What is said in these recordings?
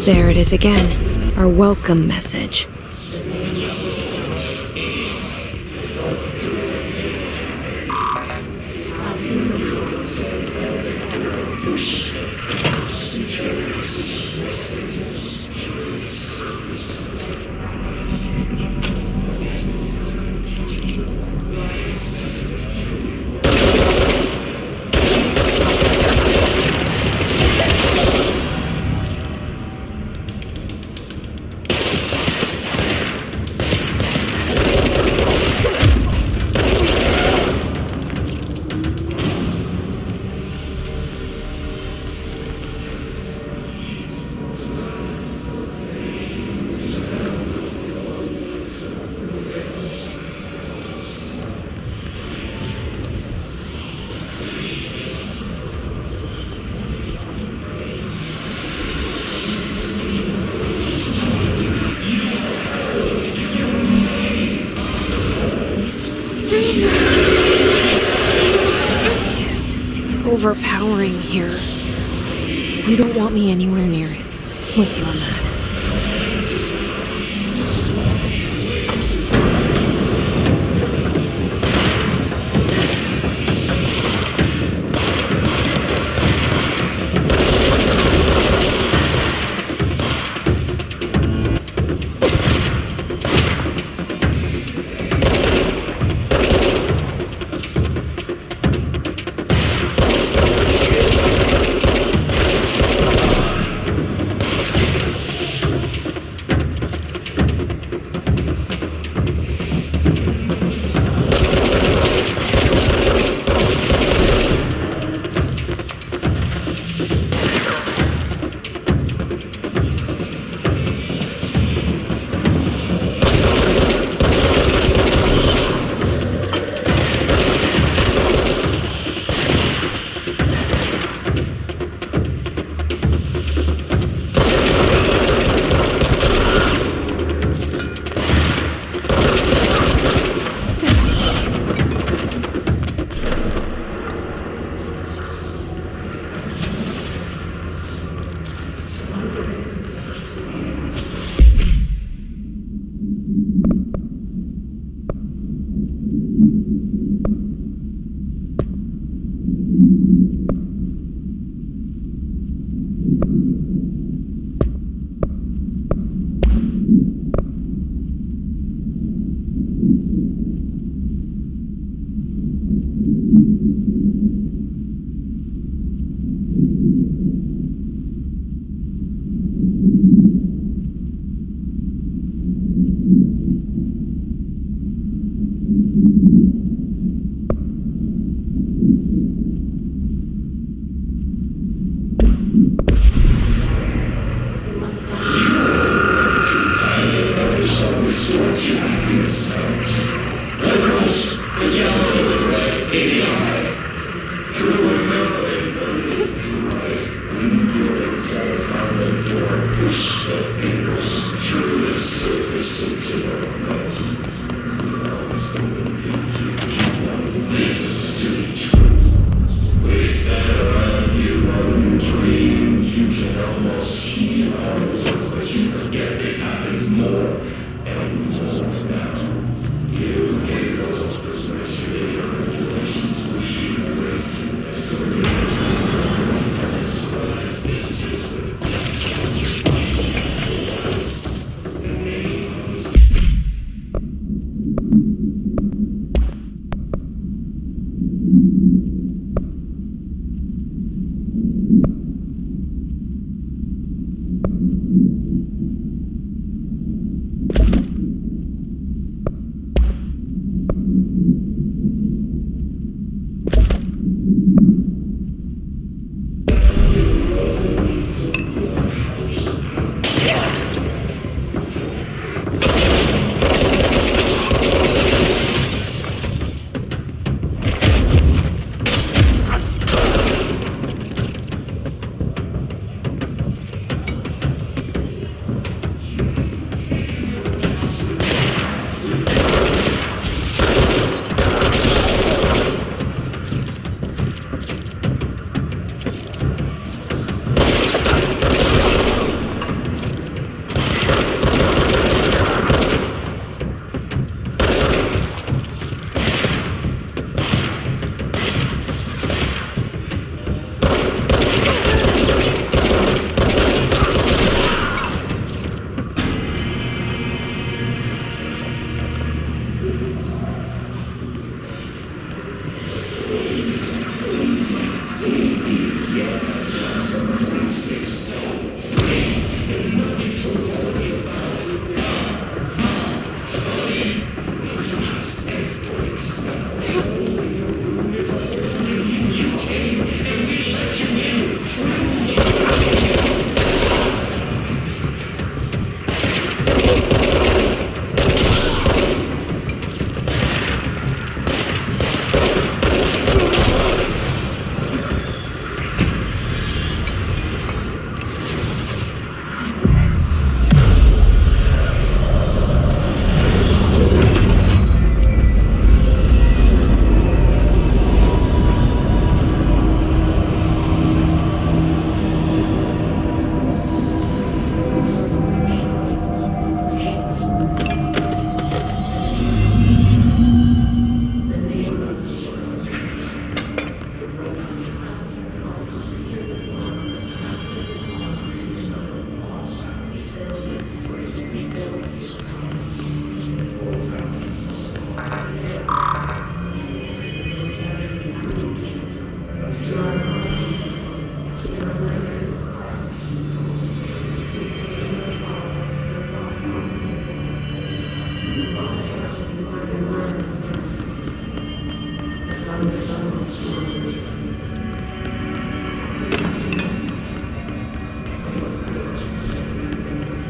There it is again, our welcome message. Yes, it's overpowering here. You don't want me anywhere near it. With you on that.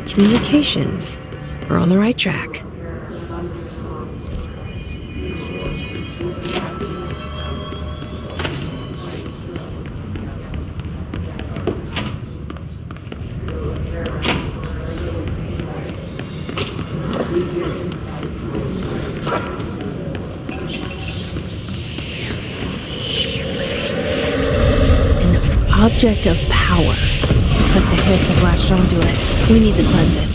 Communications. We're on the right track. An object of power. Looks like the hiss have latched onto it. We need to cleanse it.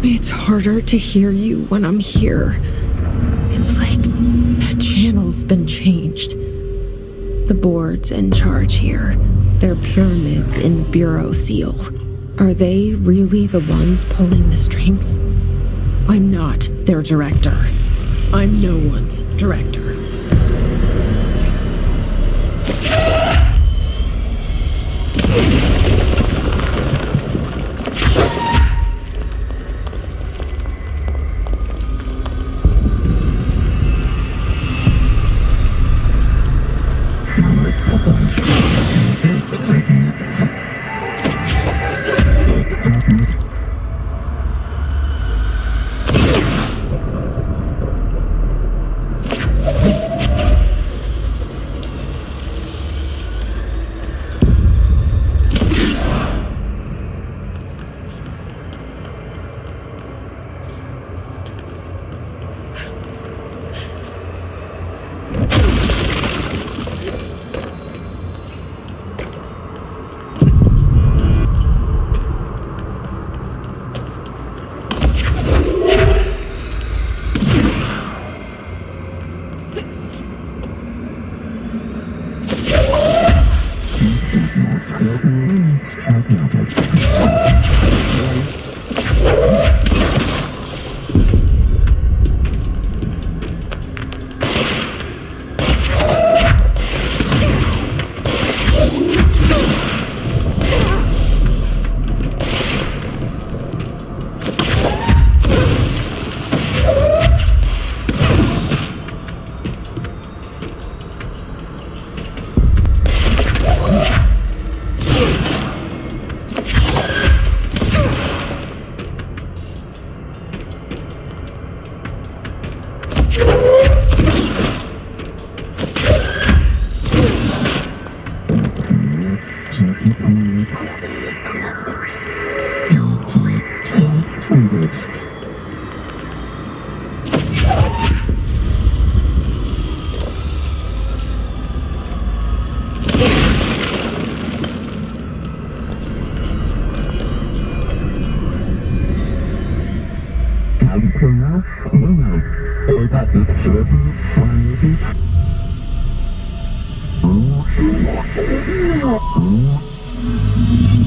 It's harder to hear you when I'm here. It's like the channel's been changed. The board's in charge here. They're pyramids in Bureau Seal. Are they really the ones pulling the strings? I'm not their director. I'm no one's director.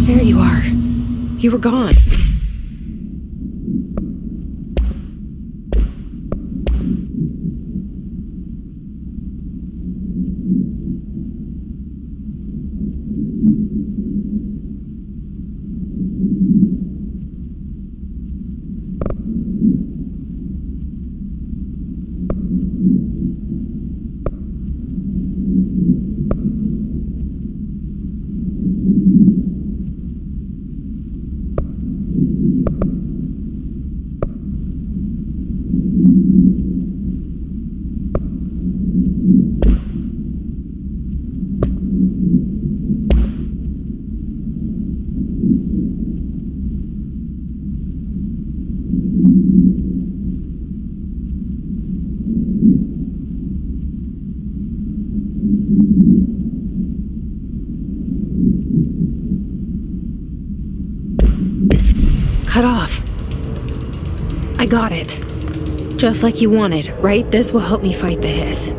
There you are. You were gone. Cut off. I got it. Just like you wanted, right? This will help me fight the hiss.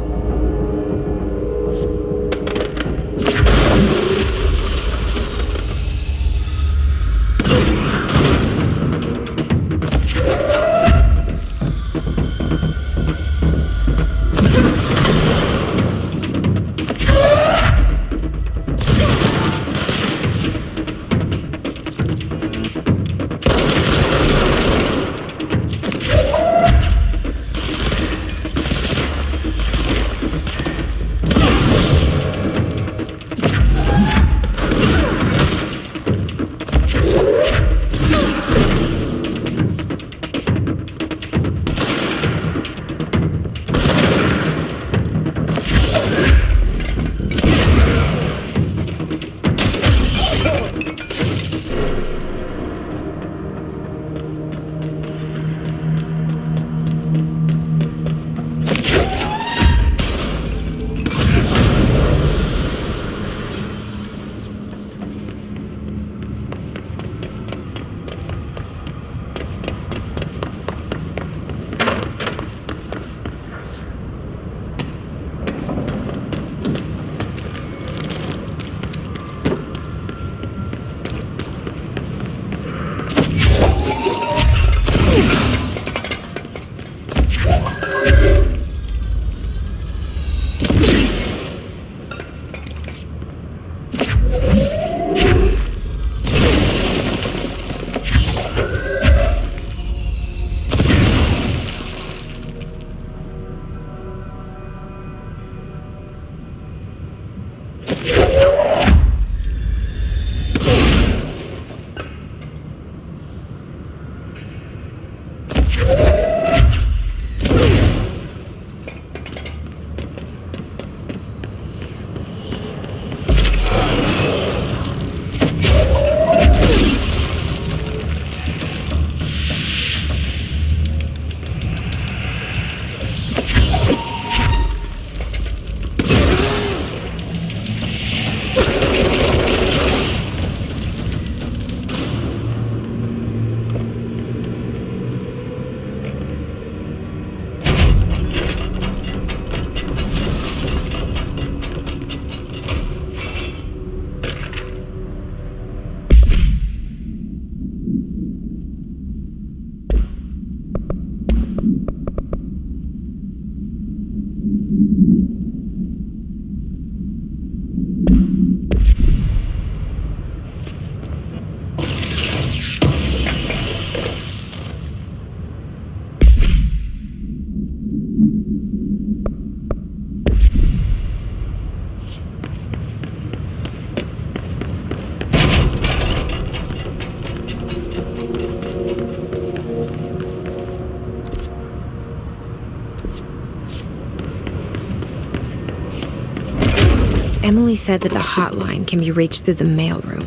Emily said that the hotline can be reached through the mailroom.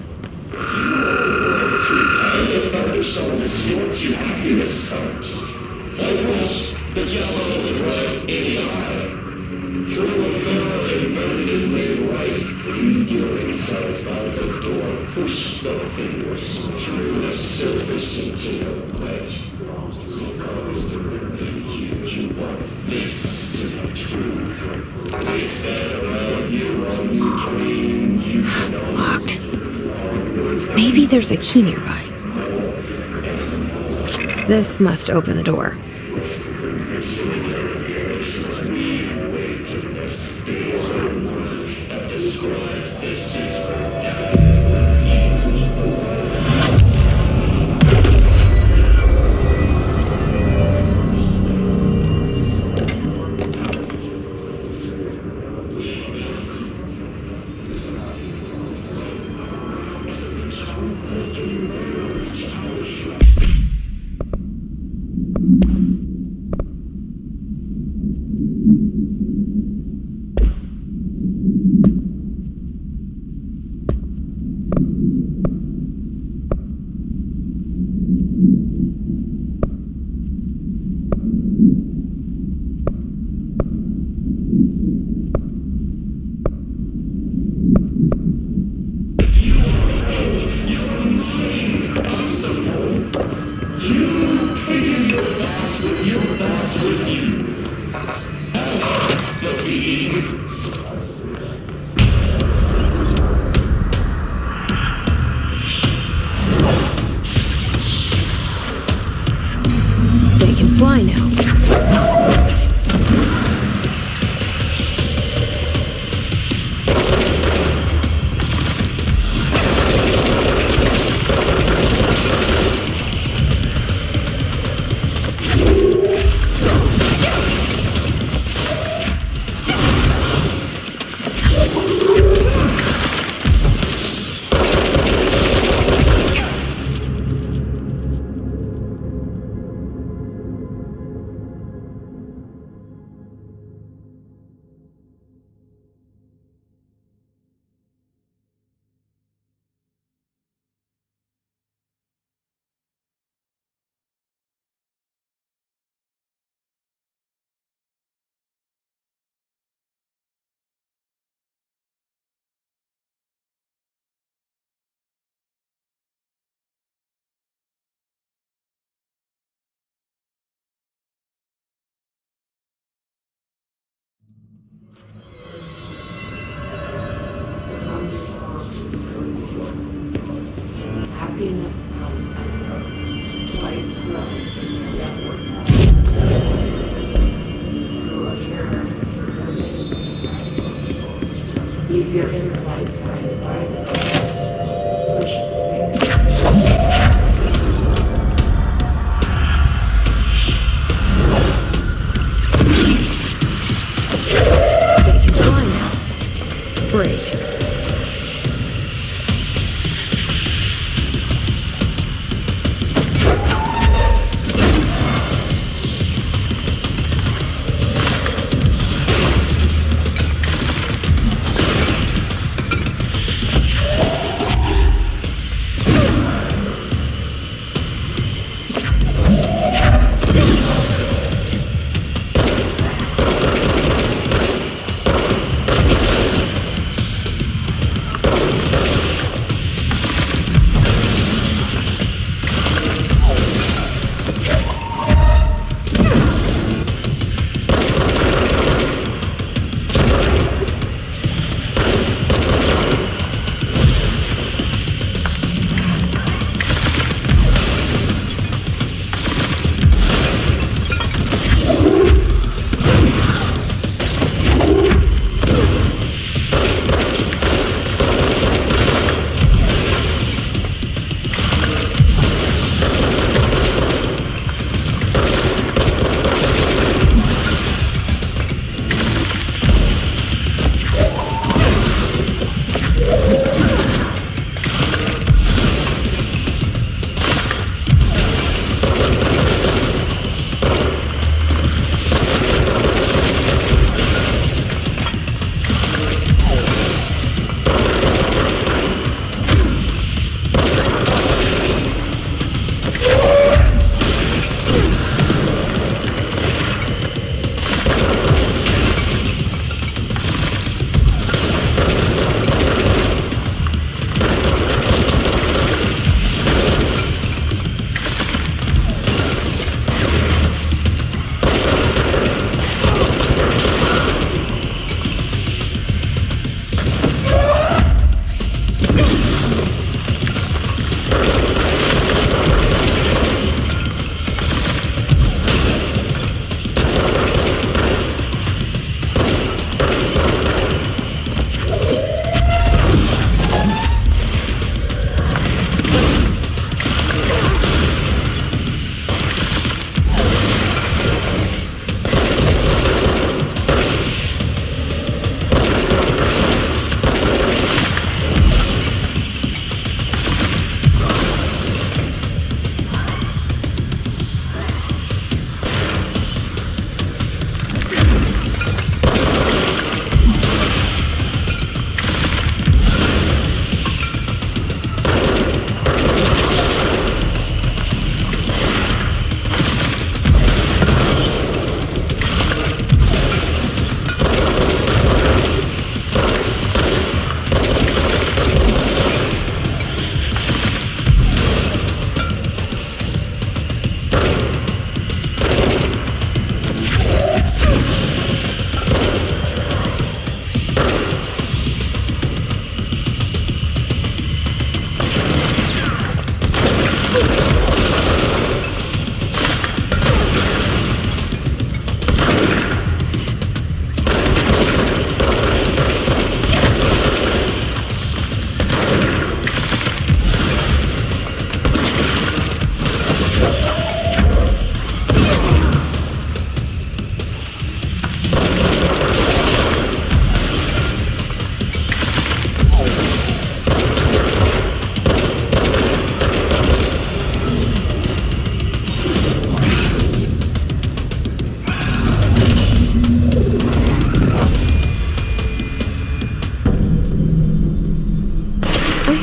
Around you on Locked. Maybe there's a key nearby. This must open the door. They can fly now. Great.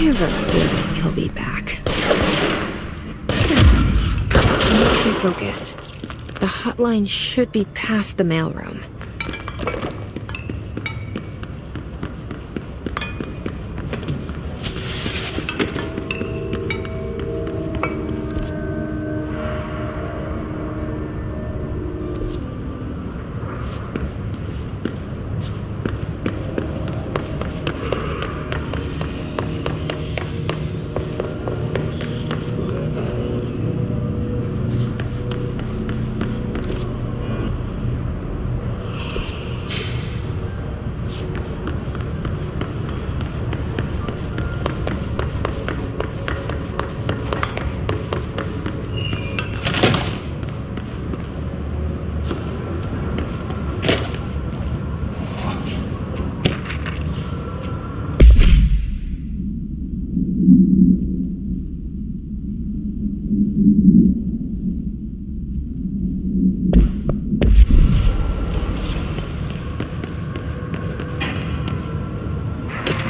have a feeling he'll be back. Let's stay focused. The hotline should be past the mailroom.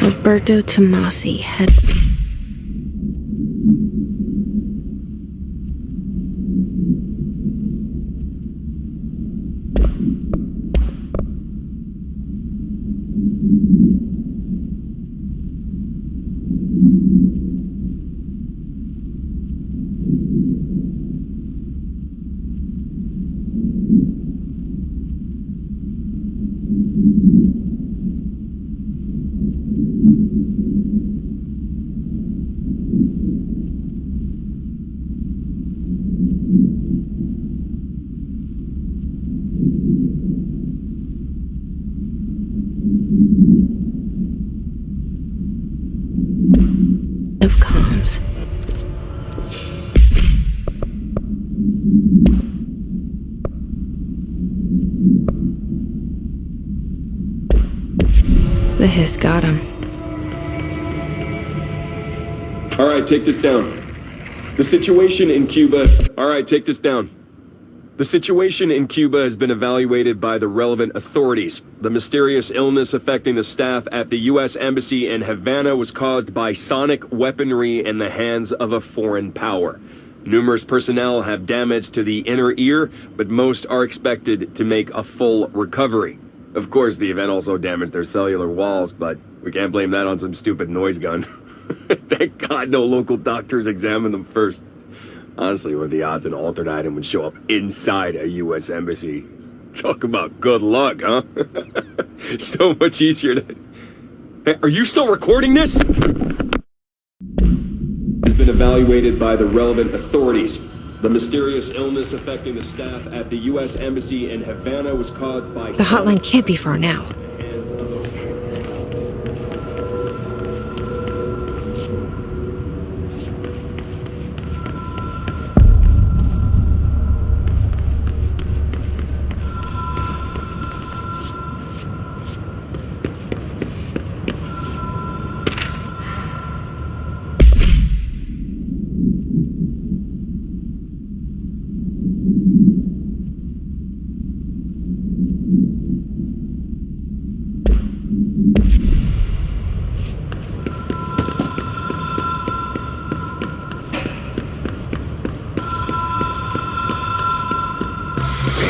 Alberto Tomasi had... of comms. The hiss got him. All right, take this down. The situation in Cuba... All right, take this down. The situation in Cuba has been evaluated by the relevant authorities. The mysterious illness affecting the staff at the U.S. Embassy in Havana was caused by sonic weaponry in the hands of a foreign power. Numerous personnel have damage to the inner ear, but most are expected to make a full recovery. Of course, the event also damaged their cellular walls, but we can't blame that on some stupid noise gun. Thank God no local doctors examined them first. Honestly, what are the odds an altered item would show up inside a U.S. embassy? Talk about good luck, huh? So much easier to... Hey, are you still recording this? Has been evaluated by the relevant authorities. The mysterious illness affecting the staff at the U.S. Embassy in Havana was caused by... The hotline can't be far now.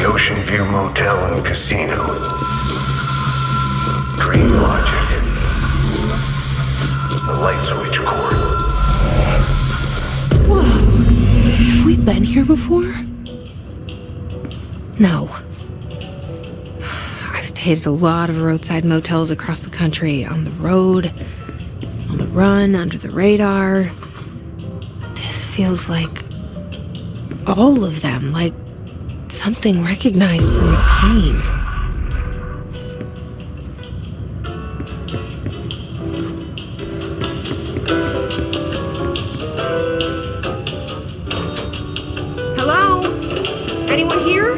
Ocean View Motel and Casino. Dream Logic. The light switch cord. Whoa. Have we been here before? No. I've stayed at a lot of roadside motels across the country, on the road, on the run, under the radar. This feels like all of them, like something recognized from a dream. Hello? Anyone here?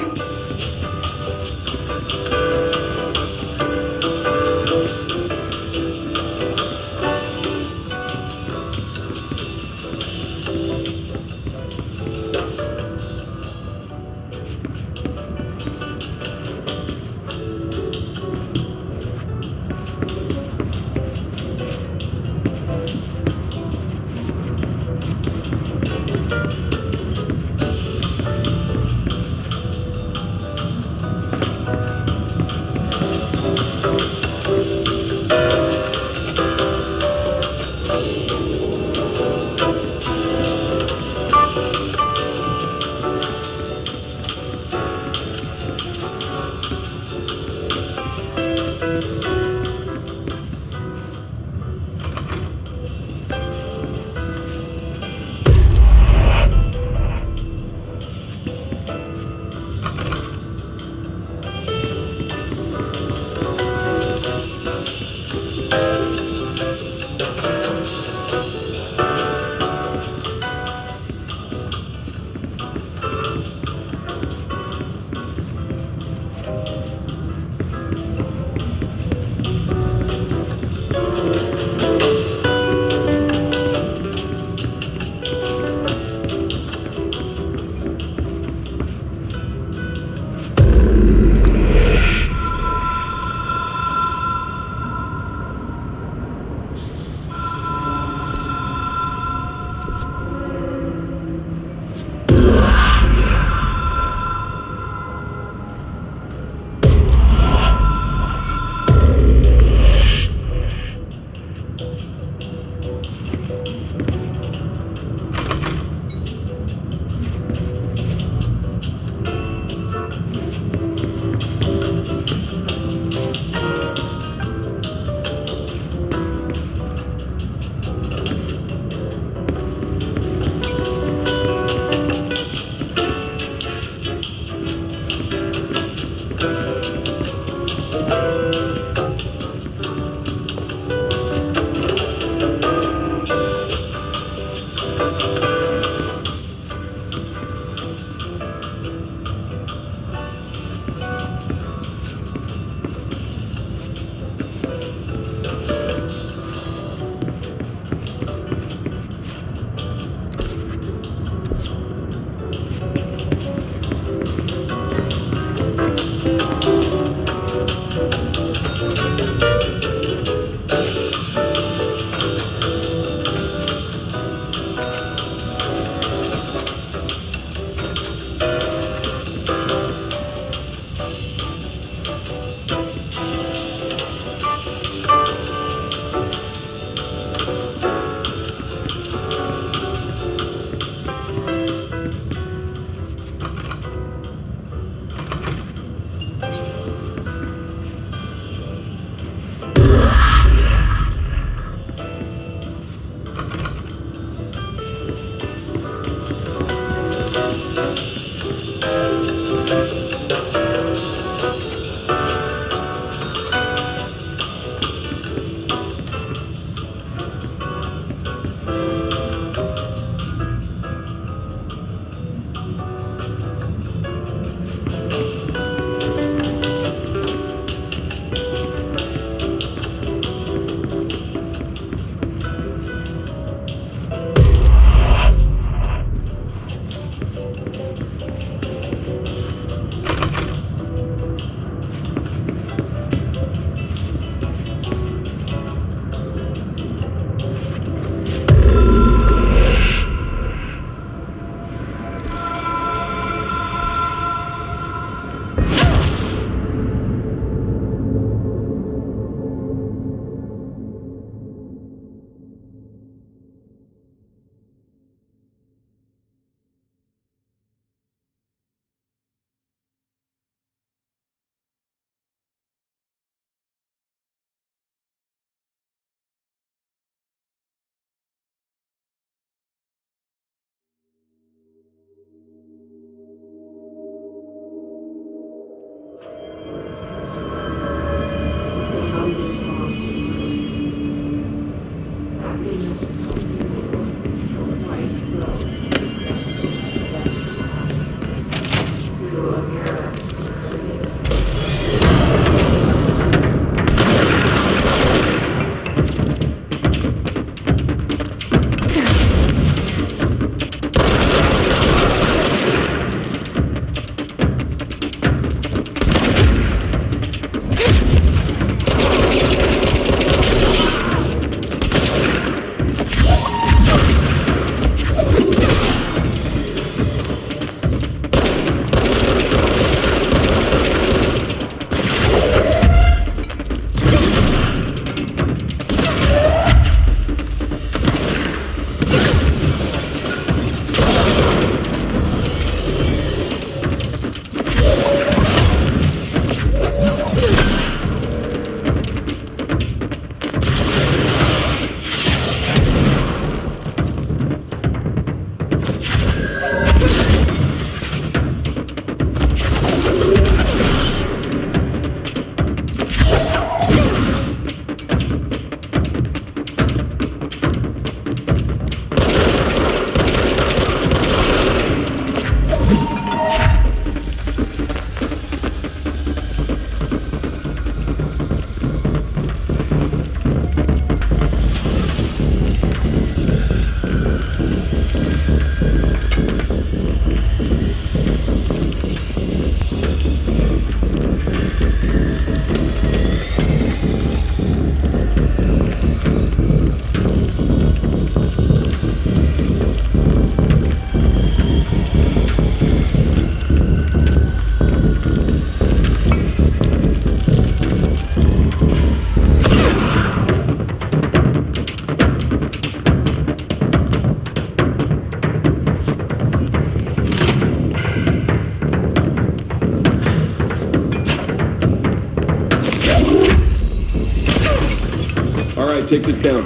take this down.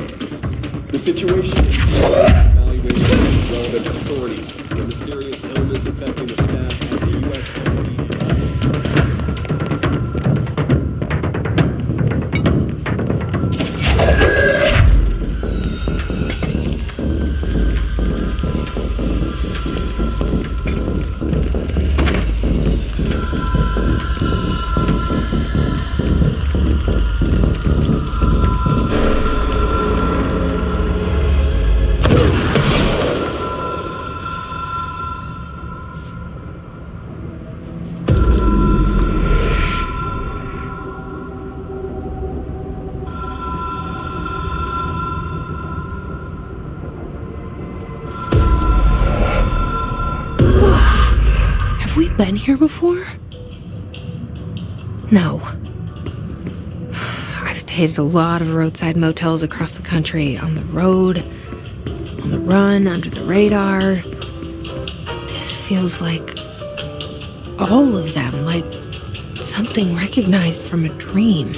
The situation evaluated by relevant authorities. The mysterious illness affecting the staff at the U.S. Have we been here before? No. I've stayed at a lot of roadside motels across the country, on the road, on the run, under the radar. This feels like all of them, like something recognized from a dream.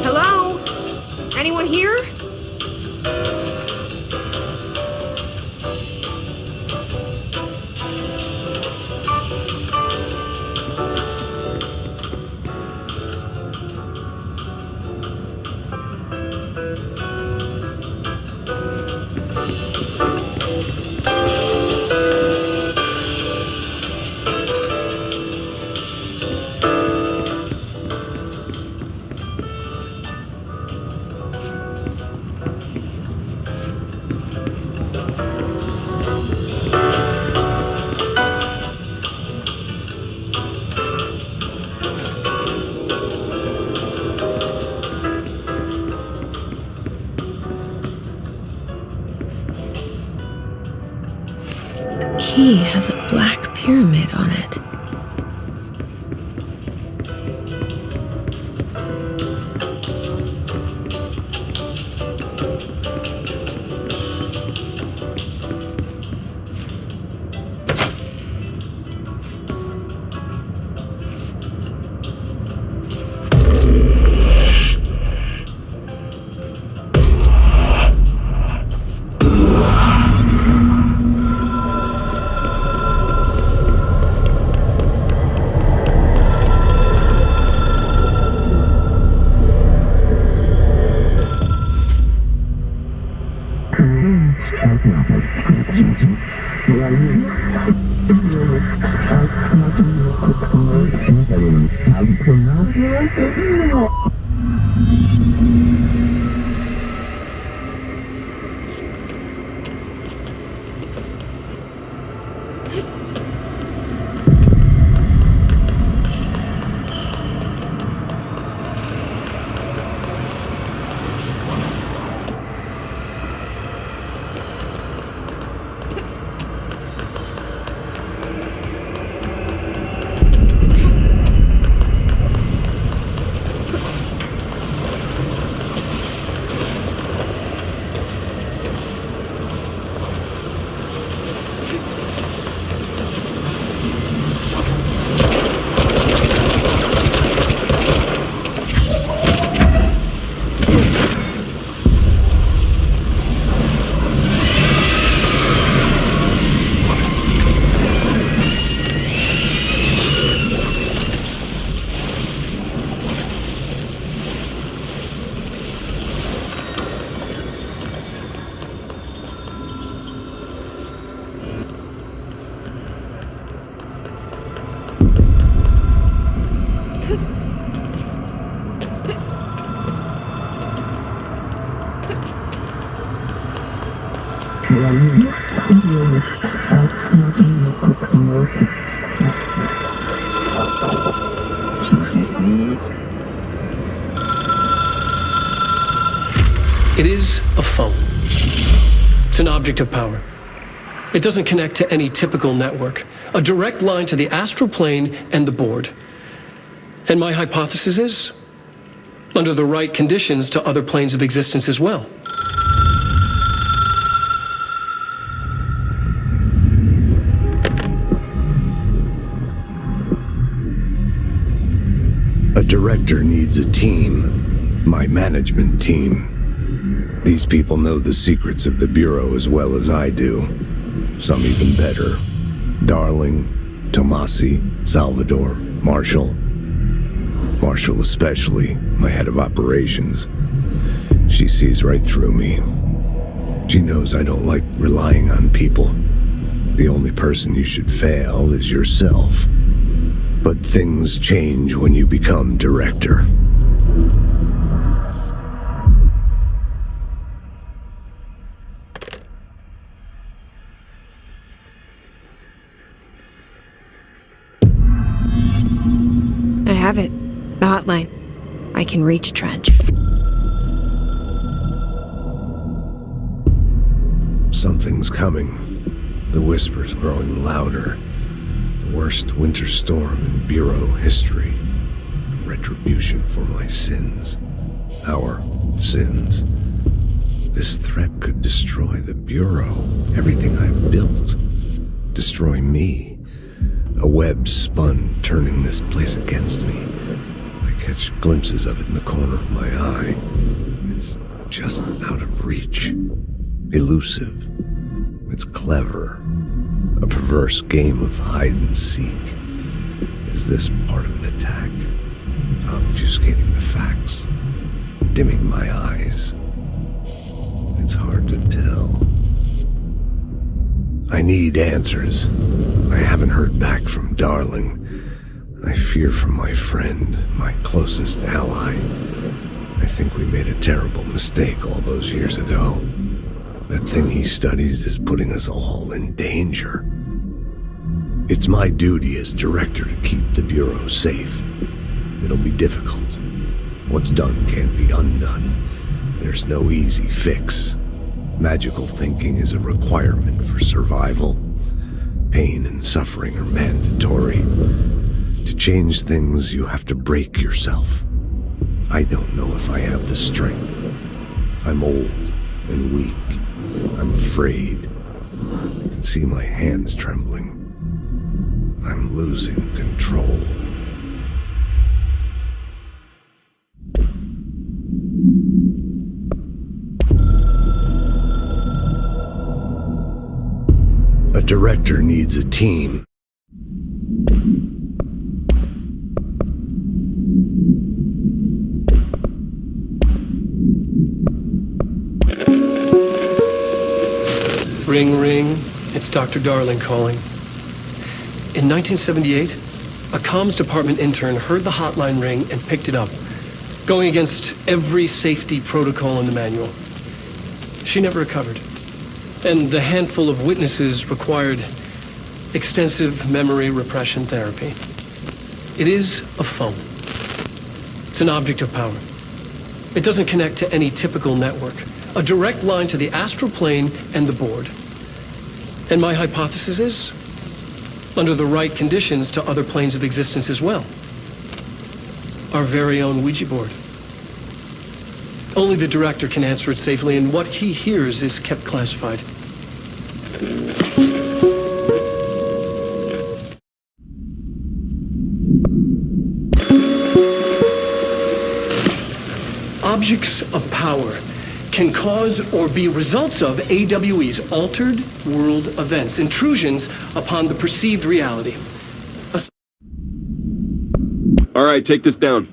Hello? Anyone here? The key has a black pyramid on it. It is a phone. It's an object of power. It doesn't connect to any typical network. A direct line to the astral plane and the board. And my hypothesis is, under the right conditions, to other planes of existence as well. A director needs a team. My management team. These people know the secrets of the Bureau as well as I do. Some even better. Darling, Tomasi, Salvador, Marshall. Marshall especially, my head of operations. She sees right through me. She knows I don't like relying on people. The only person you should fail is yourself. But things change when you become director. I have it. The hotline. I can reach Trench. Something's coming. The whispers growing louder. The worst winter storm in Bureau history. Retribution for my sins. Our sins. This threat could destroy the Bureau. Everything I've built. Destroy me. A web spun, turning this place against me. I catch glimpses of it in the corner of my eye. It's just out of reach. Elusive. It's clever. A perverse game of hide and seek. Is this part of an attack? Obfuscating the facts. Dimming my eyes. It's hard to tell. I need answers. I haven't heard back from Darling. I fear for my friend, my closest ally. I think we made a terrible mistake all those years ago. That thing he studies is putting us all in danger. It's my duty as director to keep the Bureau safe. It'll be difficult. What's done can't be undone. There's no easy fix. Magical thinking is a requirement for survival. Pain and suffering are mandatory. To change things, you have to break yourself. I don't know if I have the strength. I'm old and weak. I'm afraid. I can see my hands trembling. I'm losing control. A director needs a team. Ring, ring. It's Dr. Darling calling. In 1978, a comms department intern heard the hotline ring and picked it up, going against every safety protocol in the manual. She never recovered. And the handful of witnesses required extensive memory repression therapy. It is a phone. It's an object of power. It doesn't connect to any typical network. A direct line to the astral plane and the board. And my hypothesis is, under the right conditions, to other planes of existence as well. Our very own Ouija board. Only the director can answer it safely, and what he hears is kept classified. Objects of power can cause or be results of AWE's, altered world events, intrusions upon the perceived reality. All right, take this down.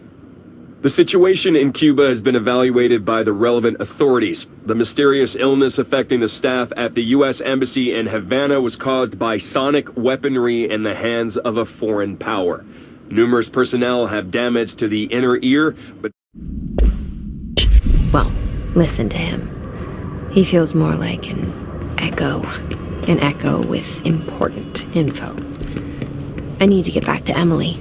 The situation in Cuba has been evaluated by the relevant authorities. The mysterious illness affecting the staff at the U.S. Embassy in Havana was caused by sonic weaponry in the hands of a foreign power. Numerous personnel have damage to the inner ear, but... Well, listen to him. He feels more like an echo. An echo with important info. I need to get back to Emily.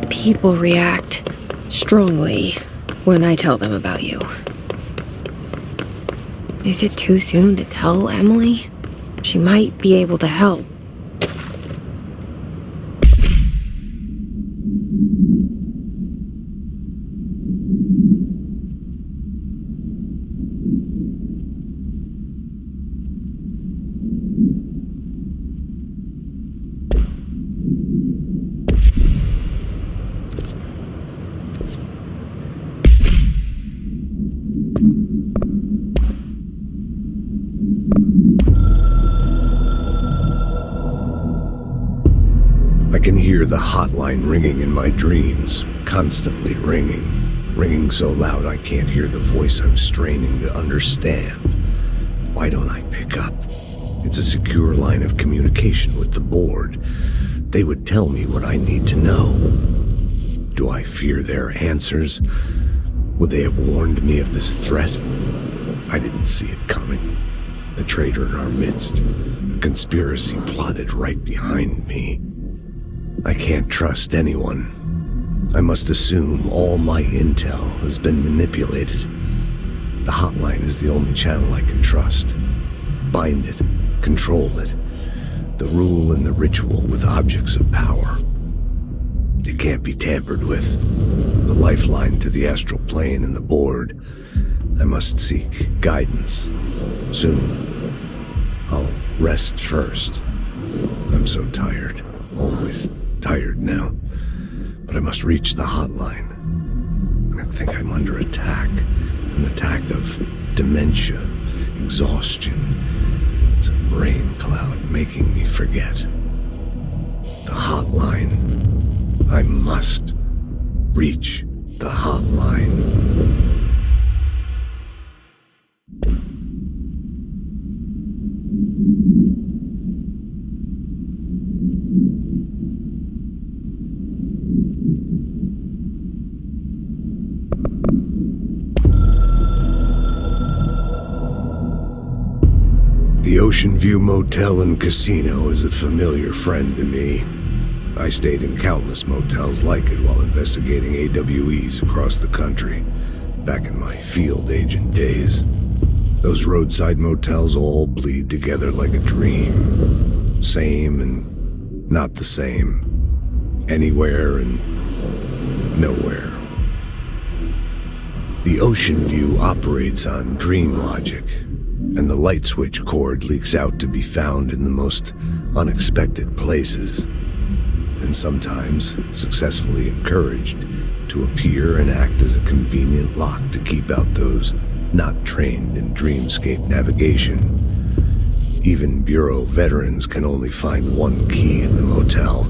People react strongly when I tell them about you. Is it too soon to tell Emily? She might be able to help. I can hear the hotline ringing in my dreams, constantly ringing so loud I can't hear the voice I'm straining to understand. Why don't I pick up? It's a secure line of communication with the board. They would tell me what I need to know. Do I fear their answers? Would they have warned me of this threat? I didn't see it coming. A traitor in our midst, a conspiracy plotted right behind me. I can't trust anyone. I must assume all my intel has been manipulated. The hotline is the only channel I can trust. Bind it, control it. The rule and the ritual with objects of power. It can't be tampered with. The lifeline to the astral plane and the board. I must seek guidance. Soon. I'll rest first. I'm so tired. Always tired now. But I must reach the hotline. I think I'm under attack. An attack of dementia, exhaustion. It's a brain cloud making me forget. The hotline. I must reach the hotline. The Ocean View Motel and Casino is a familiar friend to me. I stayed in countless motels like it while investigating AWEs across the country, back in my field agent days. Those roadside motels all bleed together like a dream. Same and not the same. Anywhere and nowhere. The Ocean View operates on dream logic, and the light switch cord leaks out to be found in the most unexpected places, and sometimes successfully encouraged to appear and act as a convenient lock to keep out those not trained in dreamscape navigation. Even Bureau veterans can only find one key in the motel.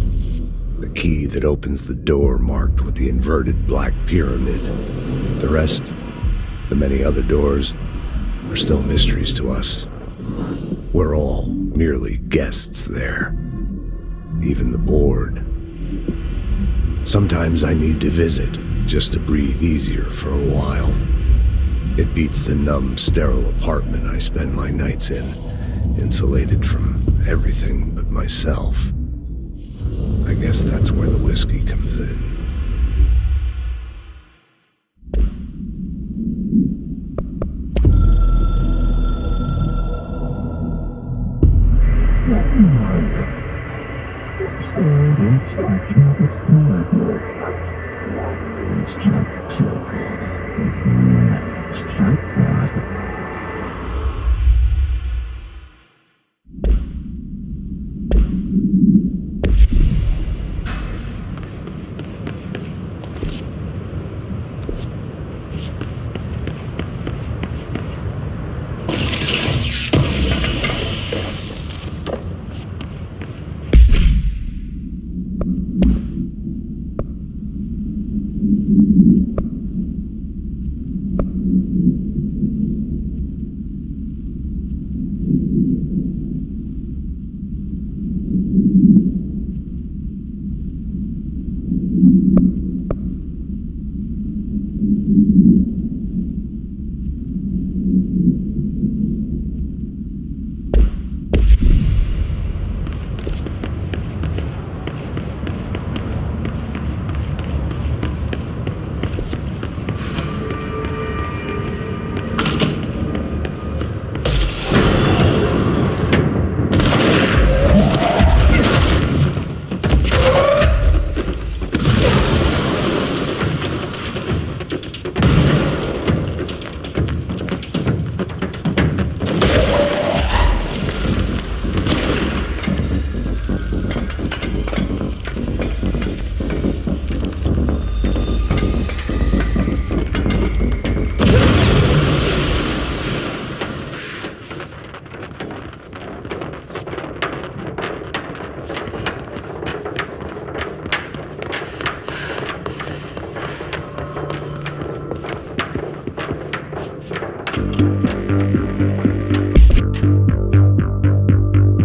The key that opens the door marked with the inverted black pyramid. The rest, the many other doors, are still mysteries to us. We're all merely guests there. Even the board. Sometimes I need to visit, just to breathe easier for a while. It beats the numb, sterile apartment I spend my nights in, insulated from everything but myself. I guess that's where the whiskey comes in.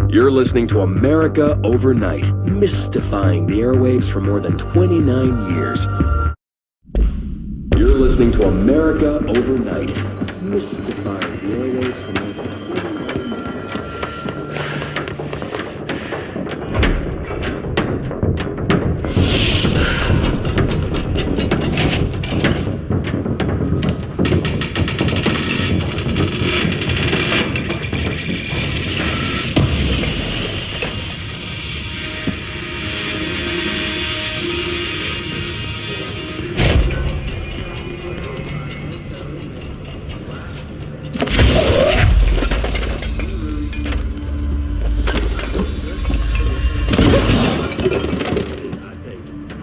You're listening to America Overnight, mystifying the airwaves for more than 29 years. You're listening to America Overnight, mystifying the airwaves for more than 29 years.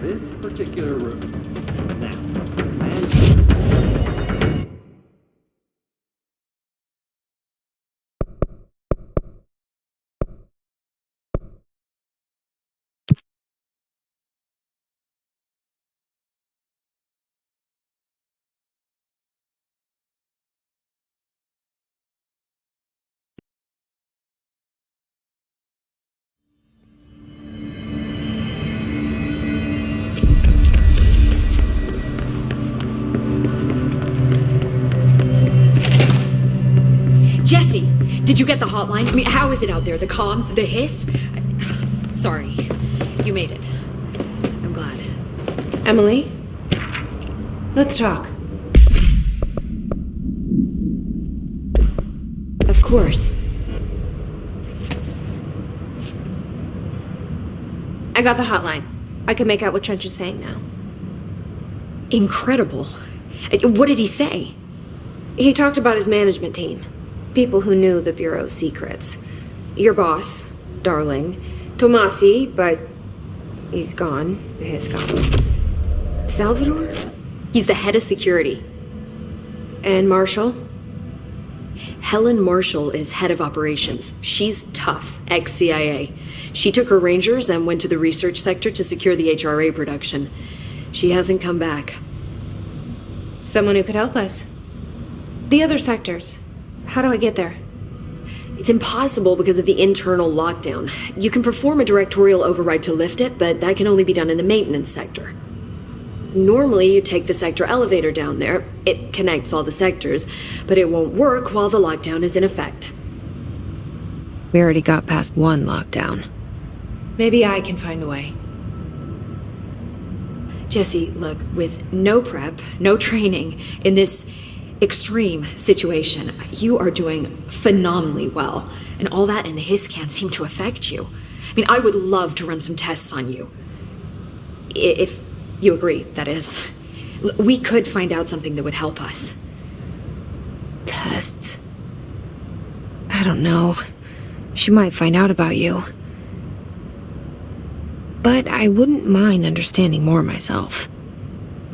This particular room. Jesse, did you get the hotline? I mean, how is it out there? The comms? The hiss? Sorry. You made it. I'm glad. Emily? Let's talk. Of course. I got the hotline. I can make out what Trench is saying now. Incredible. What did he say? He talked about his management team. People who knew the Bureau's secrets. Your boss, Darling. Tomasi, but he's gone. His gone. Salvador? He's the head of security. And Marshall? Helen Marshall is head of operations. She's tough, ex-CIA. She took her Rangers and went to the research sector to secure the HRA production. She hasn't come back. Someone who could help us. The other sectors. How do I get there? It's impossible because of the internal lockdown. You can perform a directorial override to lift it, but that can only be done in the maintenance sector. Normally, you take the sector elevator down there. It connects all the sectors, but it won't work while the lockdown is in effect. We already got past one lockdown. Maybe I can find a way. Jesse, look, with no prep, no training, in this extreme situation, you are doing phenomenally well. And all that and the hiss can't seem to affect you. I mean, I would love to run some tests on you. If you agree, that is. We could find out something that would help us. Tests? I don't know. She might find out about you. But I wouldn't mind understanding more myself.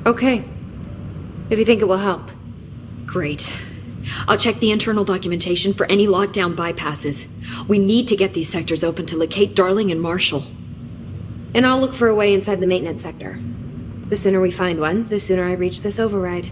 Okay. If you think it will help. Great. I'll check the internal documentation for any lockdown bypasses. We need to get these sectors open to locate Darling and Marshall. And I'll look for a way inside the maintenance sector. The sooner we find one, the sooner I reach this override.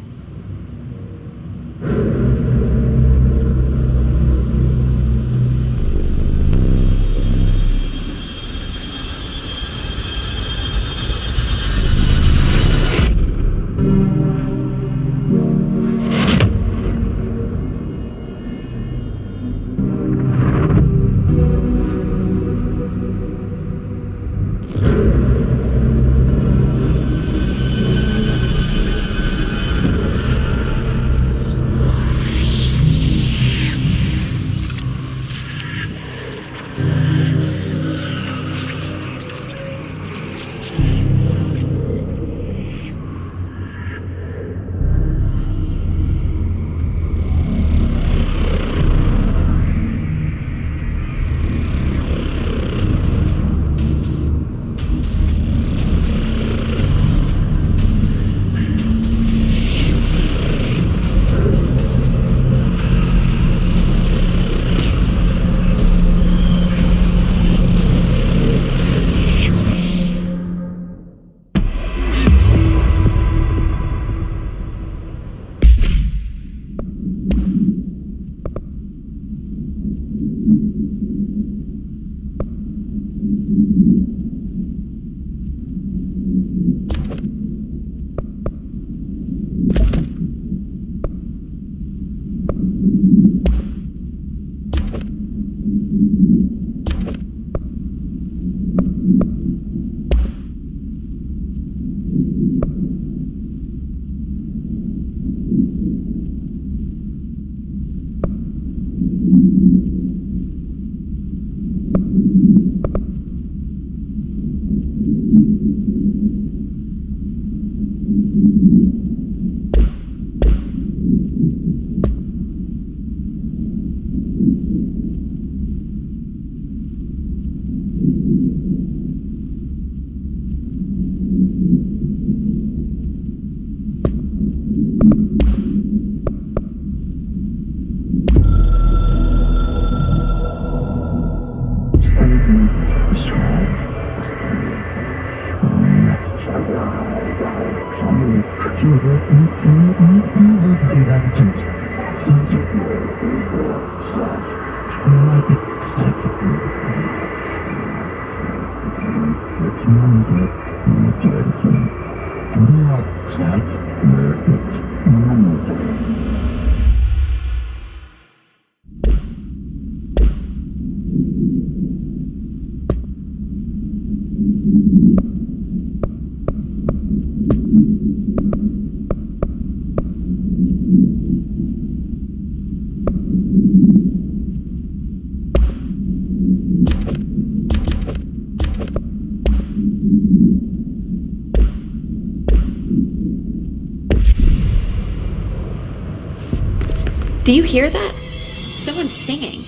Do you hear that? Someone's singing.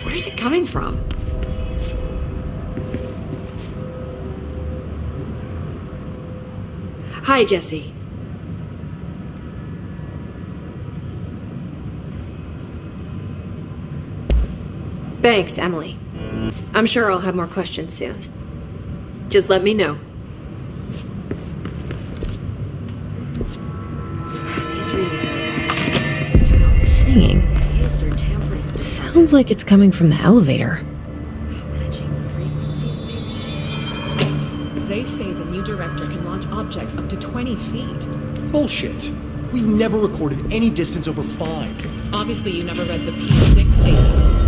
Where's it coming from? Hi, Jesse. Thanks, Emily. I'm sure I'll have more questions soon. Just let me know. Singing. Sounds like it's coming from the elevator. They say the new director can launch objects up to 20 feet. Bullshit. We've never recorded any distance over 5. Obviously, you never read the P6 data.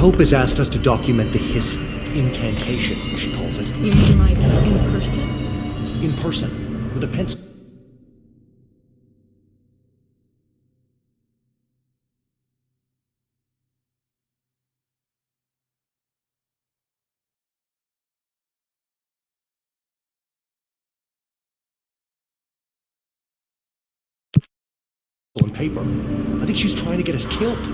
Hope has asked us to document the hiss incantation, she calls it. You mean like in person? In person, with a pencil and paper. I think she's trying to get us killed.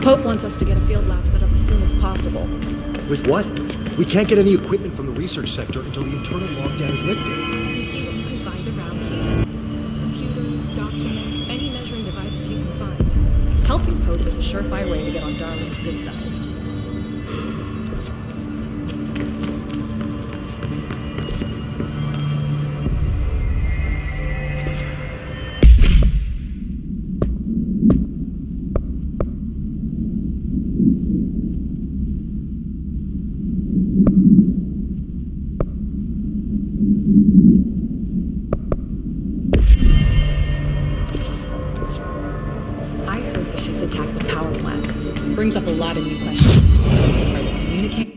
Pope wants us to get a field lab set up as soon as possible. With what? We can't get any equipment from the research sector until the internal lockdown is lifted. You see what you can find around here. Computers, documents, any measuring devices you can find. Helping Pope is a surefire way to get on Darling's good side. I heard the Hiss attacked the power plant. Brings up a lot of new questions. Are they communicating?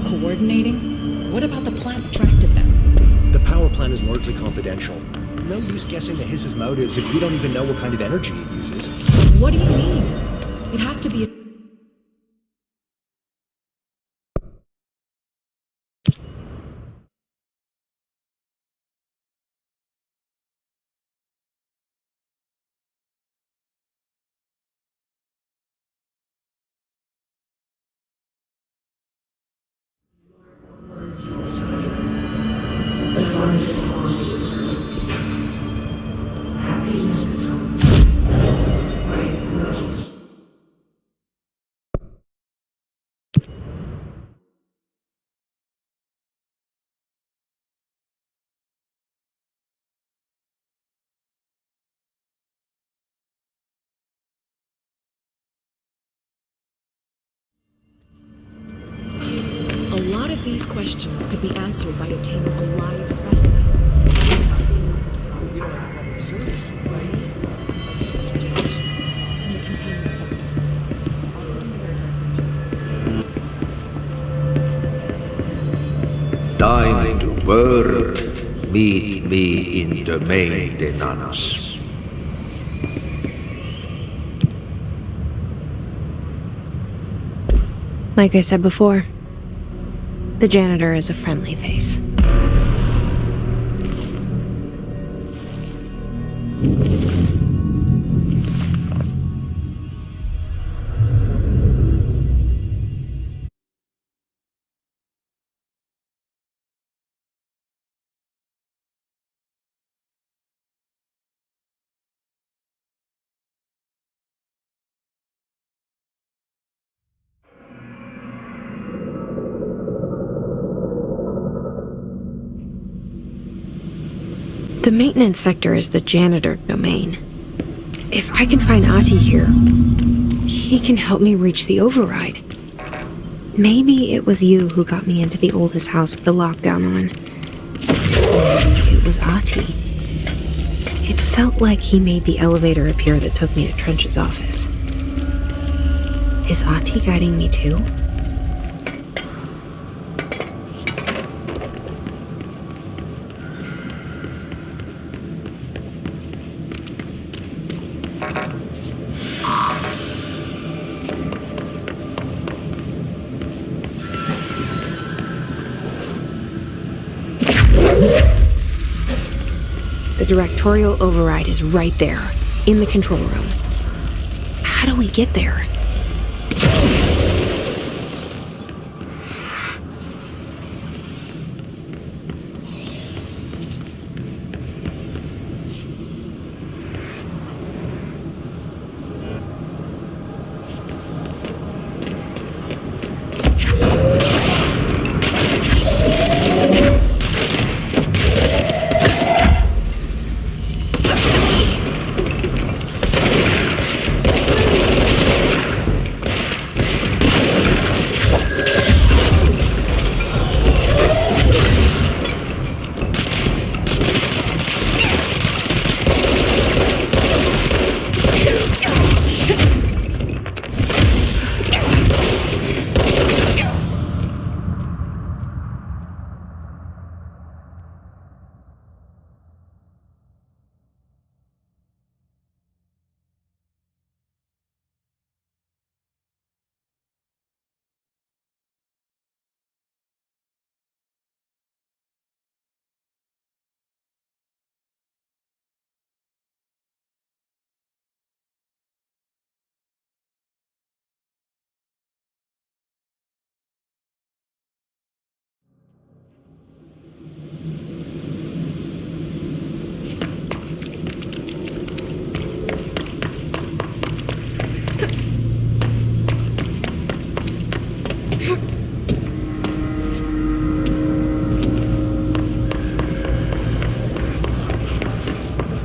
Coordinating? What about the plant attracted them? The power plant is largely confidential. No use guessing the Hiss's motives if we don't even know what kind of energy it uses. What do you mean? It has to be a lot of these questions could be answered by obtaining a live specimen. In the containment center. I'll put him in your husband. Time to work. Meet me in the maintenance. Like I said before, the janitor is a friendly face. The maintenance sector is the janitor domain. If I can find Ati here, he can help me reach the override. Maybe it was you who got me into the oldest house with the lockdown on. Maybe it was Ati. It felt like he made the elevator appear that took me to Trench's office. Is Ati guiding me too? The directorial override is right there, in the control room. How do we get there?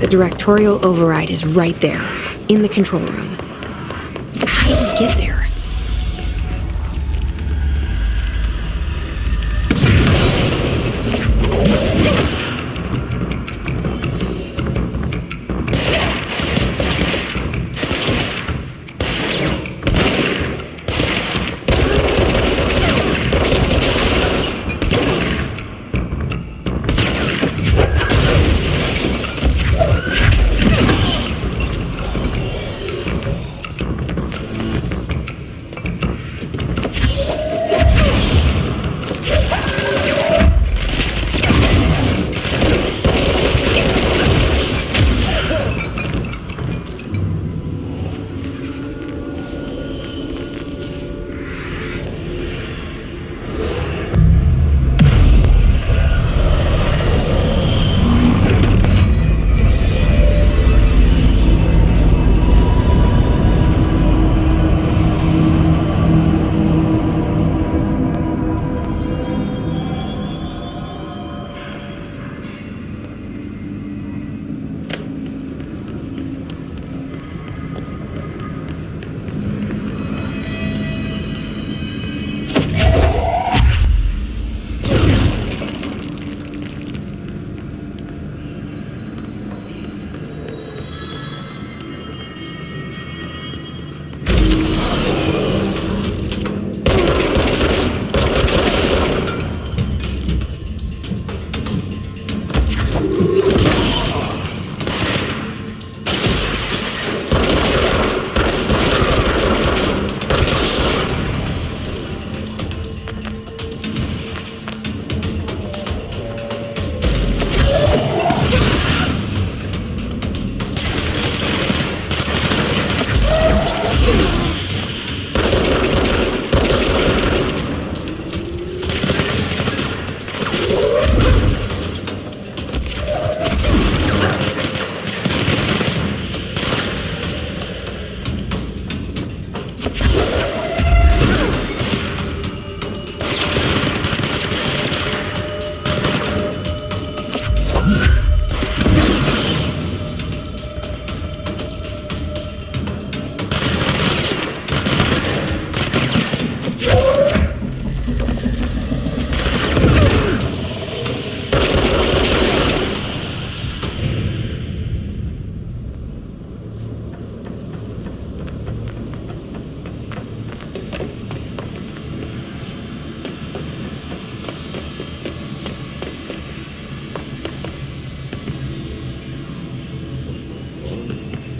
The directorial override is right there, in the control room. How did we get there?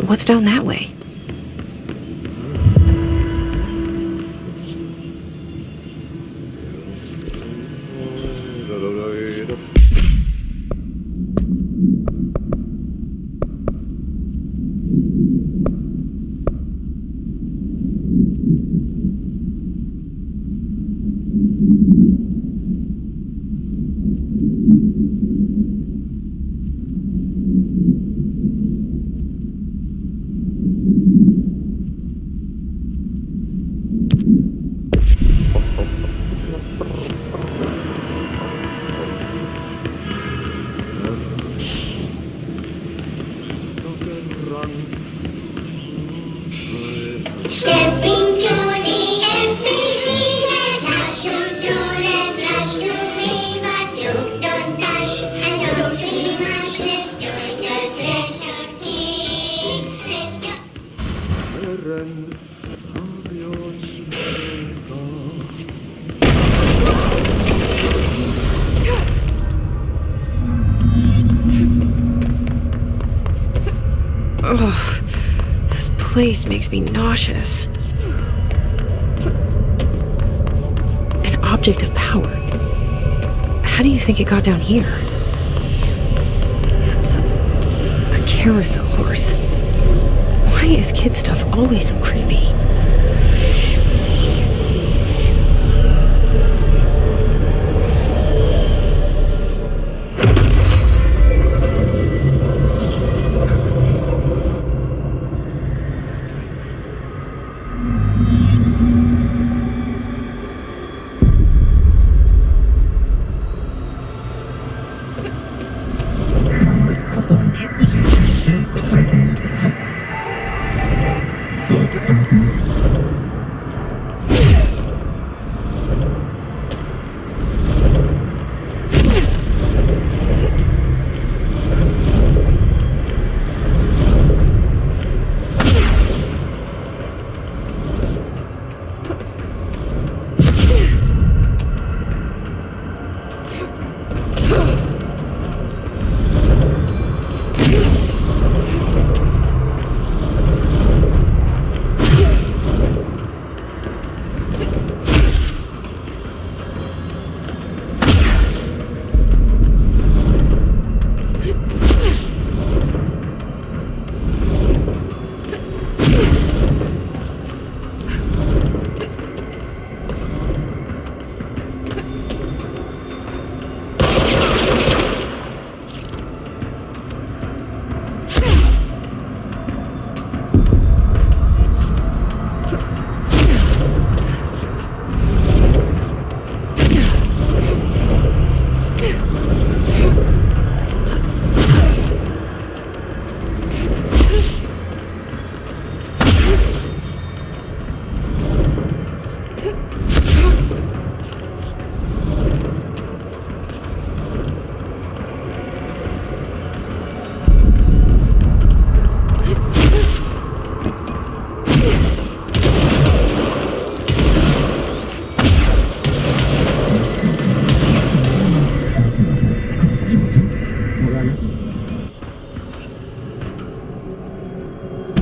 What's down that way? Stepping to the FBC, there's lots to do, there's lots to read, but you don't dash, and don't swim much, let's do it, the treasure kids, let's do Ugh, this place makes me nauseous. An object of power. How do you think it got down here? A carousel horse. Why is kid stuff always so creepy?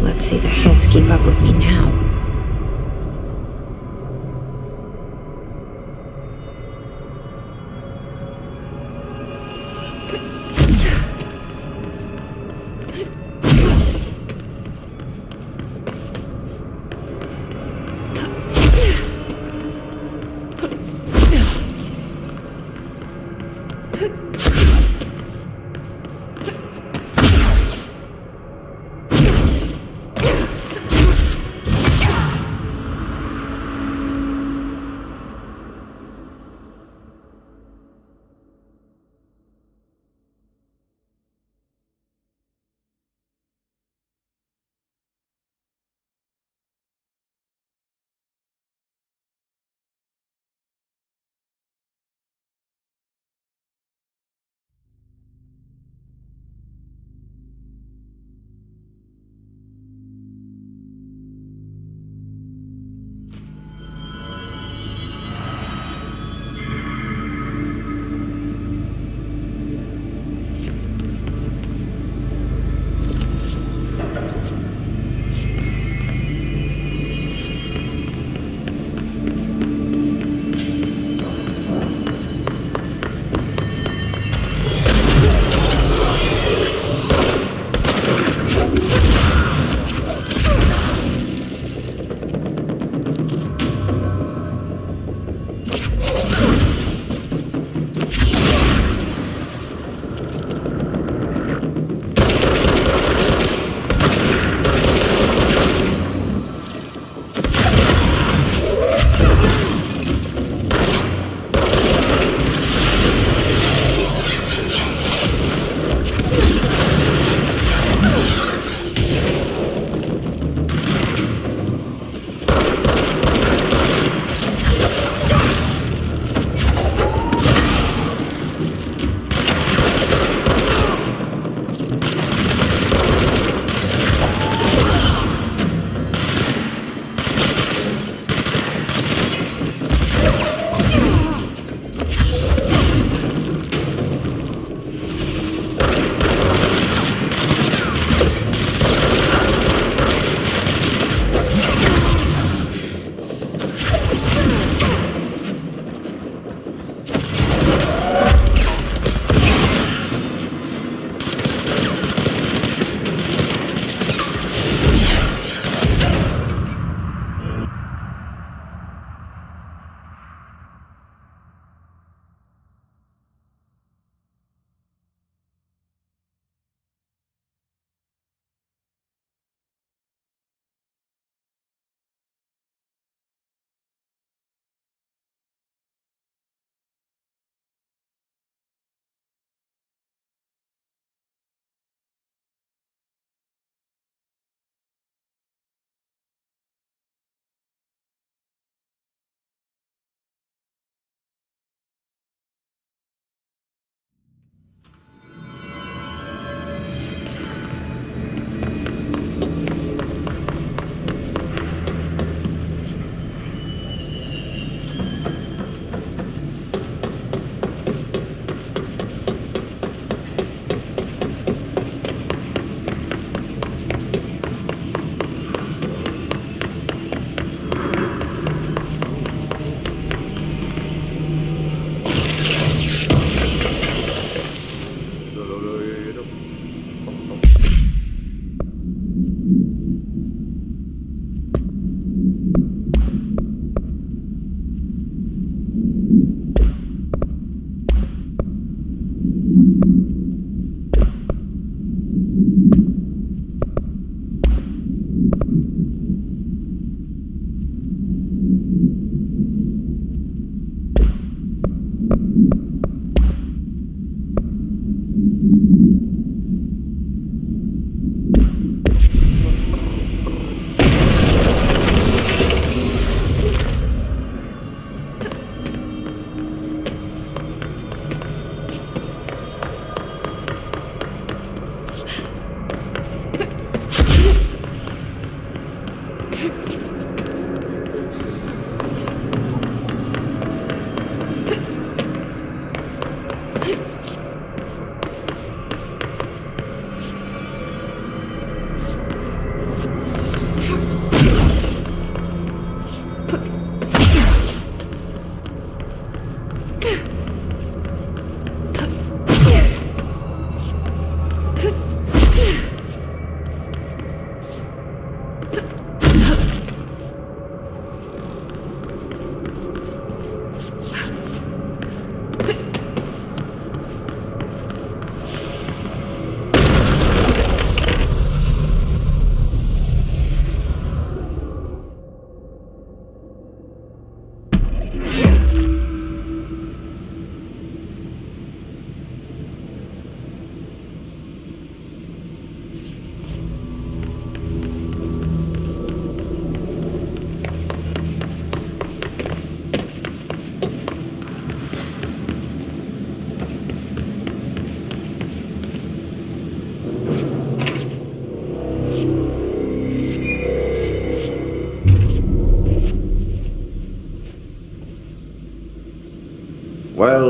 Let's see the Hess keep up with me now.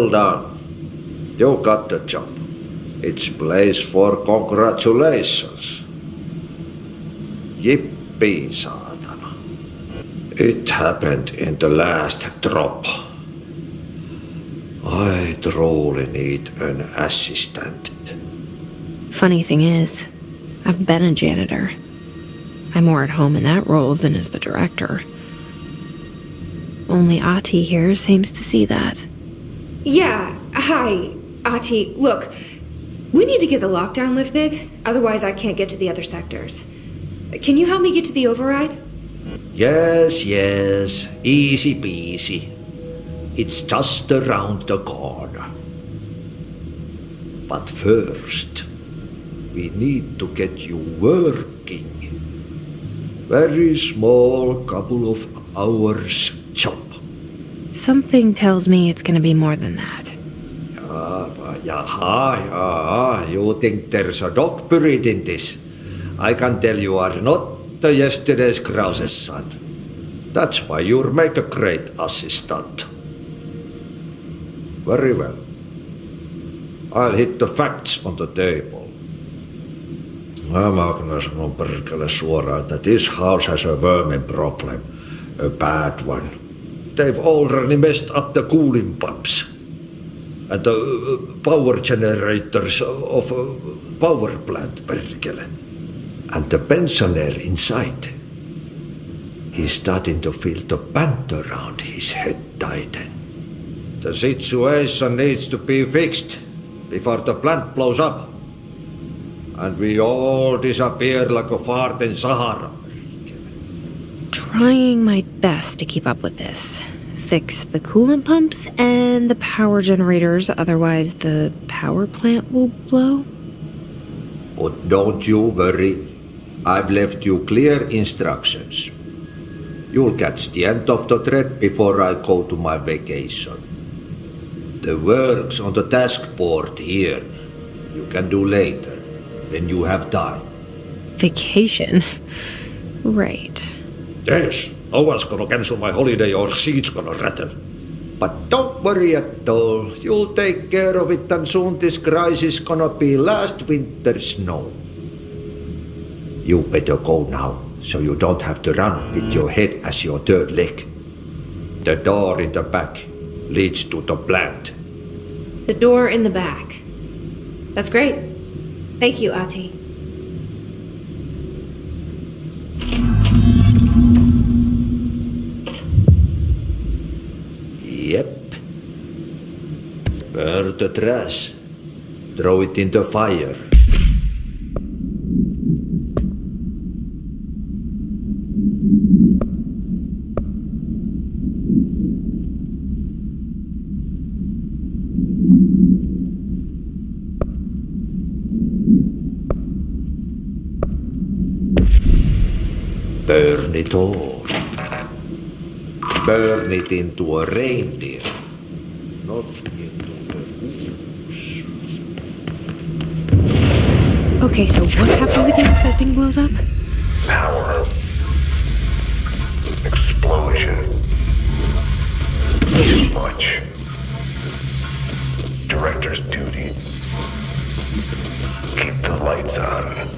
Well done. You got the job. It's place for congratulations. Yippee, saatana. It happened in the last drop. I truly need an assistant. Funny thing is, I've been a janitor. I'm more at home in that role than as the director. Only Ati here seems to see that. Yeah, hi, Ati. Look, we need to get the lockdown lifted, otherwise I can't get to the other sectors. Can you help me get to the override? Yes, easy peasy. It's just around the corner. But first, we need to get you working. Very small, couple of hours job. Something tells me it's gonna be more than that. You think there's a dog buried in this? I can tell you are not the yesterday's Krause's son. That's why you'll make a great assistant. Very well. I'll hit the facts on the table. Mä kyllä sanon perkele suoraan, that this house has a vermin problem. A bad one. They've already messed up the cooling pumps. And the power generators of a power plant, perkele. And the pensioner inside is starting to feel the band around his head tighten. The situation needs to be fixed before the plant blows up. And we all disappear like a fart in Sahara. Trying my best to keep up with this. Fix the coolant pumps and the power generators, otherwise the power plant will blow. But don't you worry. I've left you clear instructions. You'll catch the end of the thread before I go to my vacation. The work's on the task board here. You can do later, when you have time. Vacation? Right. Yes, no one's gonna cancel my holiday or seat's gonna rattle. But don't worry at all. You'll take care of it and soon this crisis gonna be last winter's snow. You better go now, so you don't have to run with your head as your third leg. The door in the back leads to the plant. The door in the back. That's great. Thank you, Ati. Yep. Burn the trash. Throw it in the fire. Burn it all. Burn it into a reindeer, not into the goose. Okay, so what happens again if that thing blows up? Power. Explosion. Too much. Director's duty. Keep the lights on.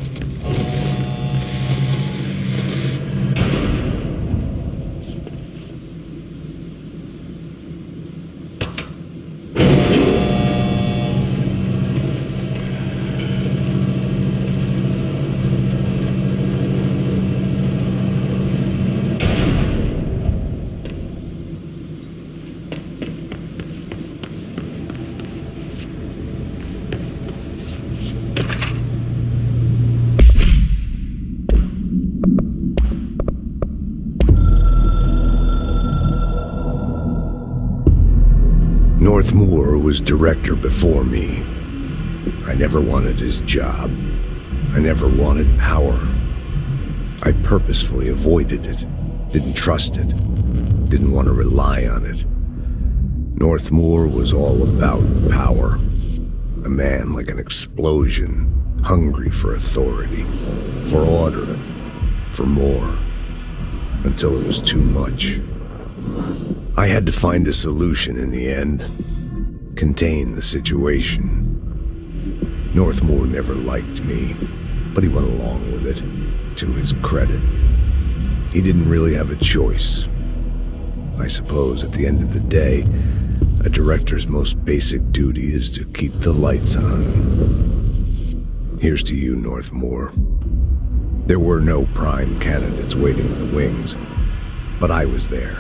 Northmoor was director before me. I never wanted his job. I never wanted power. I purposefully avoided it, didn't trust it, didn't want to rely on it. Northmoor was all about power. A man like an explosion, hungry for authority, for order, for more, until it was too much. I had to find a solution in the end. contain the situation. Northmore never liked me, but he went along with it, to his credit. He didn't really have a choice. I suppose at the end of the day, a director's most basic duty is to keep the lights on. Here's to you, Northmore. There were no prime candidates waiting in the wings, but I was there.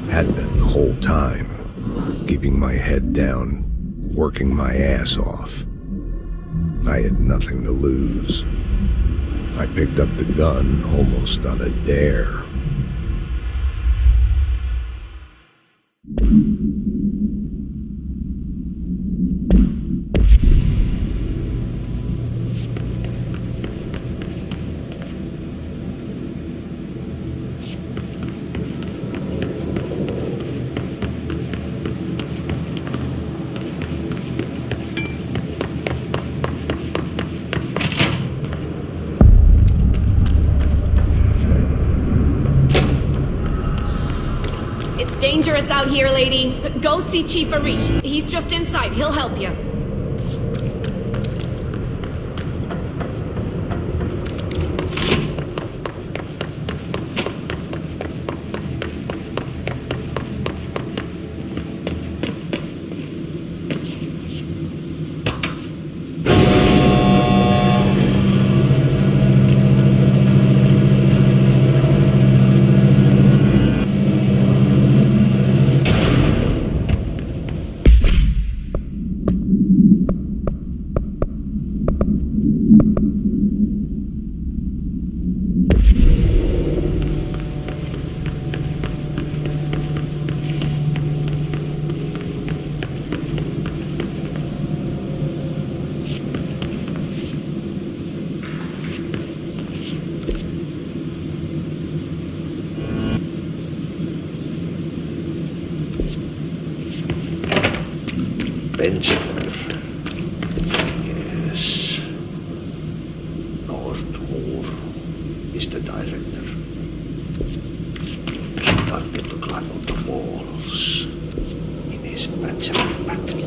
Had been the whole time, keeping my head down, working my ass off. I had nothing to lose. I picked up the gun almost on a dare. Dangerous out here, lady. Go see Chief Arish. He's just inside. He'll help you. Bachelor. Yes. Northmore is the director. Started to climb up the walls in his bachelor battle.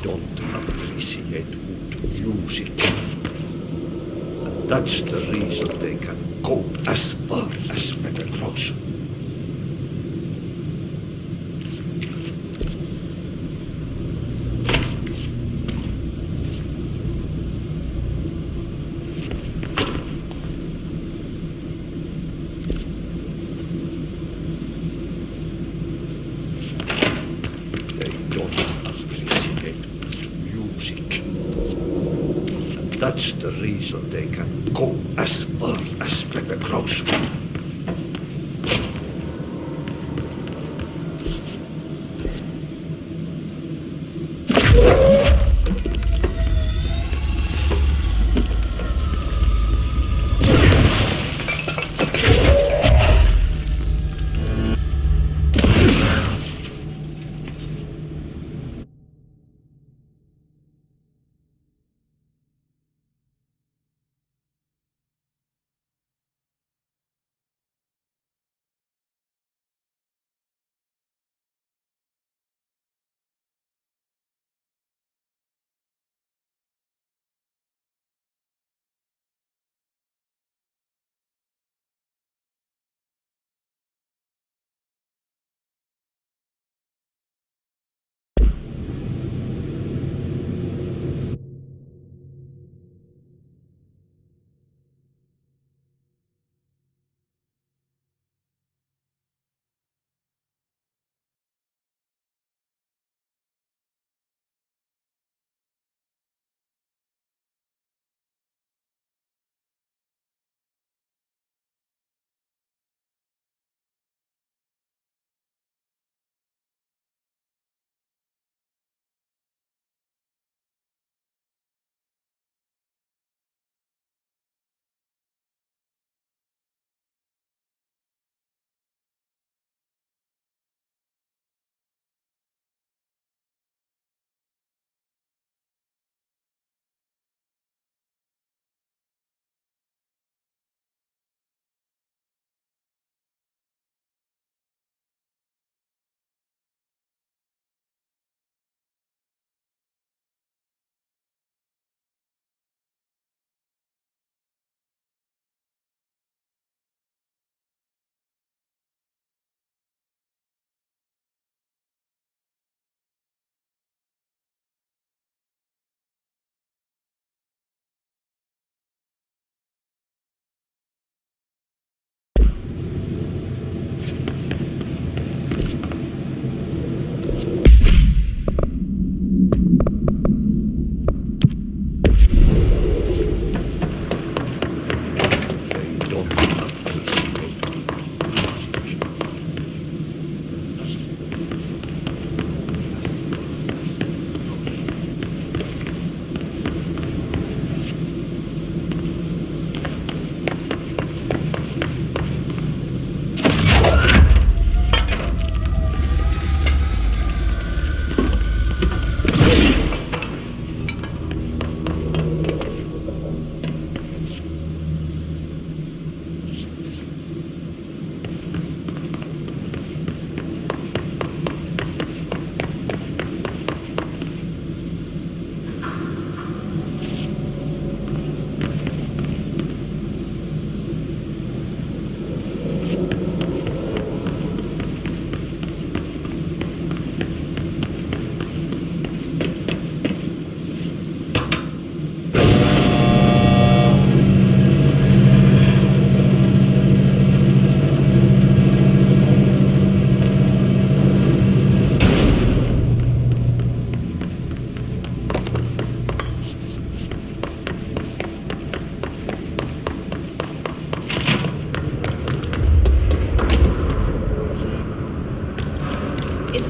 don't appreciate good music. And that's the reason they can go as far as Better Close. That's the reason they can go as far as Better Close.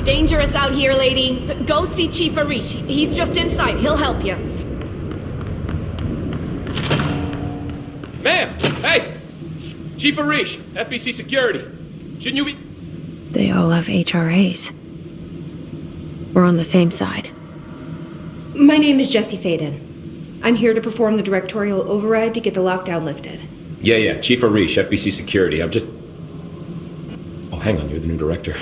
Dangerous out here, lady. Go see Chief Arish. He's just inside. He'll help you. Ma'am! Hey! Chief Arish, FBC Security. Shouldn't you be... They all have HRAs. We're on the same side. My name is Jesse Faden. I'm here to perform the directorial override to get the lockdown lifted. Yeah, Chief Arish, FBC Security. I'm just... Oh, hang on, you're the new director.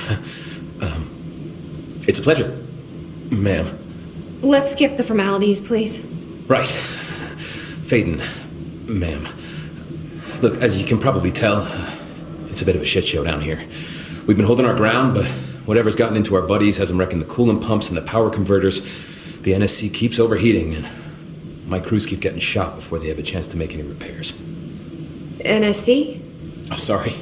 It's a pleasure, ma'am. Let's skip the formalities, please. Right. Faden, ma'am. Look, as you can probably tell, it's a bit of a shit show down here. We've been holding our ground, but whatever's gotten into our buddies has them wrecking the coolant pumps and the power converters. The NSC keeps overheating, and my crews keep getting shot before they have a chance to make any repairs. NSC? Oh, sorry.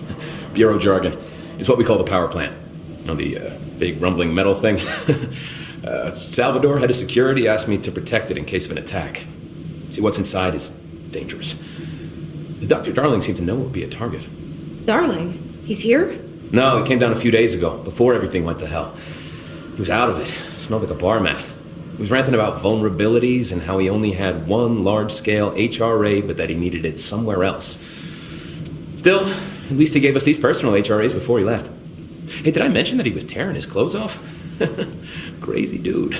Bureau jargon. It's what we call the power plant. You know, the big rumbling metal thing? Salvador, head of security, asked me to protect it in case of an attack. See, what's inside is dangerous. Dr. Darling seemed to know it would be a target. Darling? He's here? No, he came down a few days ago, before everything went to hell. He was out of it. Smelled like a bar mat. He was ranting about vulnerabilities and how he only had one large-scale HRA, but that he needed it somewhere else. Still, at least he gave us these personal HRAs before he left. Hey, did I mention that he was tearing his clothes off? Crazy dude.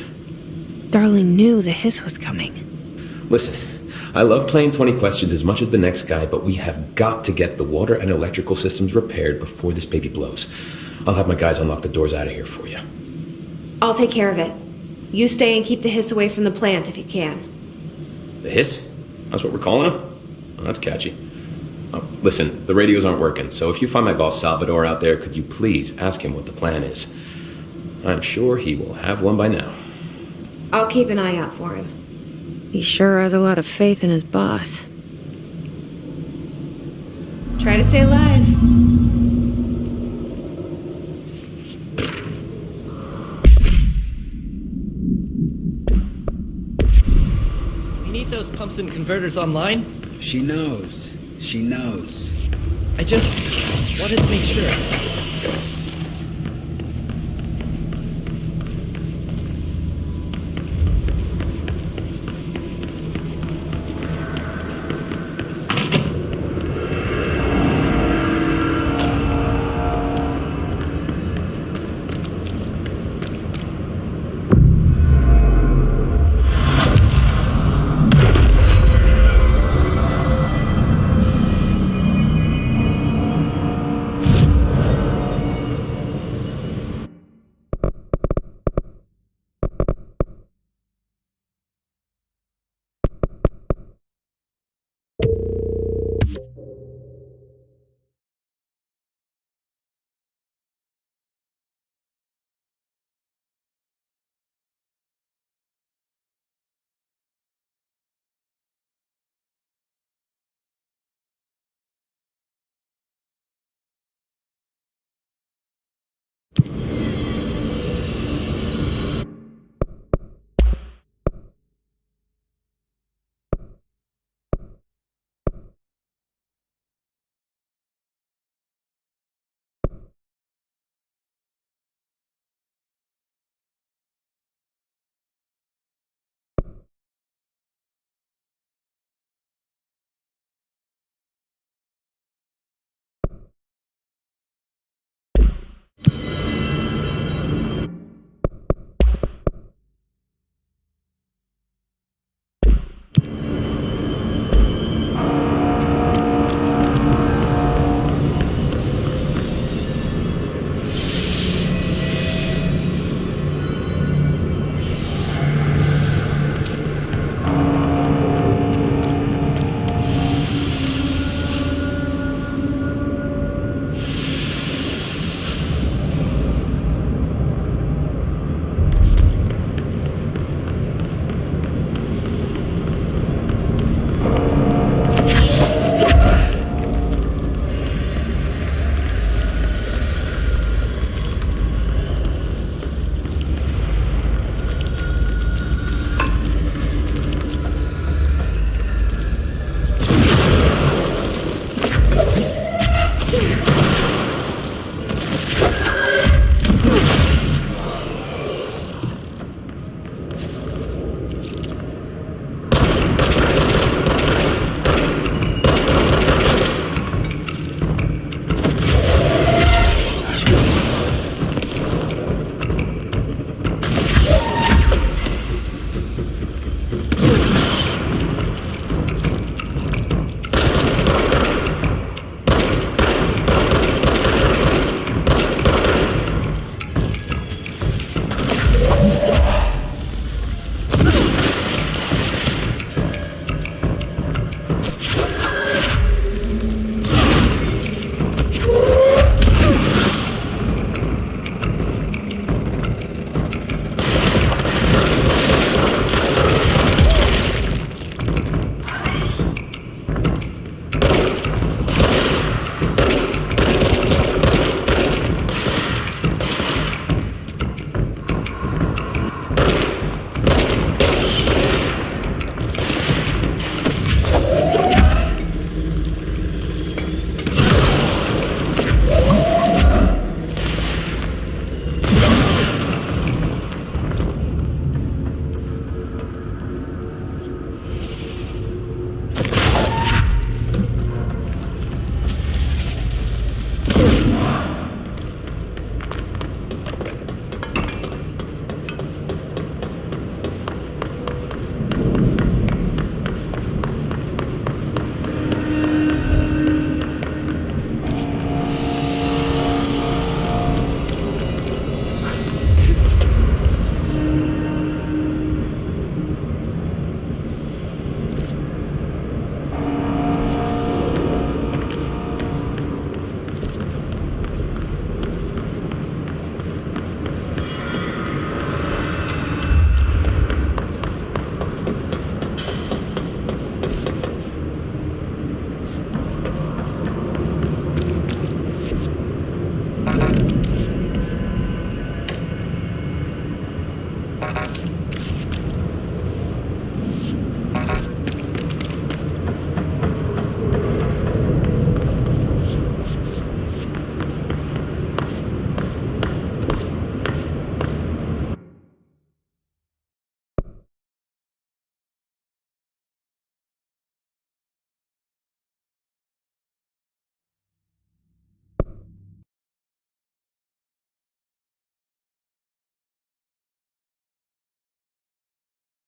Darling knew the hiss was coming. Listen, I love playing 20 questions as much as the next guy, but we have got to get the water and electrical systems repaired before this baby blows. I'll have my guys unlock the doors out of here for you. I'll take care of it. You stay and keep the hiss away from the plant if you can. The hiss? That's what we're calling him? Oh, that's catchy. Oh, listen, the radios aren't working, so if you find my boss Salvador out there, could you please ask him what the plan is? I'm sure he will have one by now. I'll keep an eye out for him. He sure has a lot of faith in his boss. Try to stay alive. You need those pumps and converters online? She knows. She knows. I just wanted to make sure.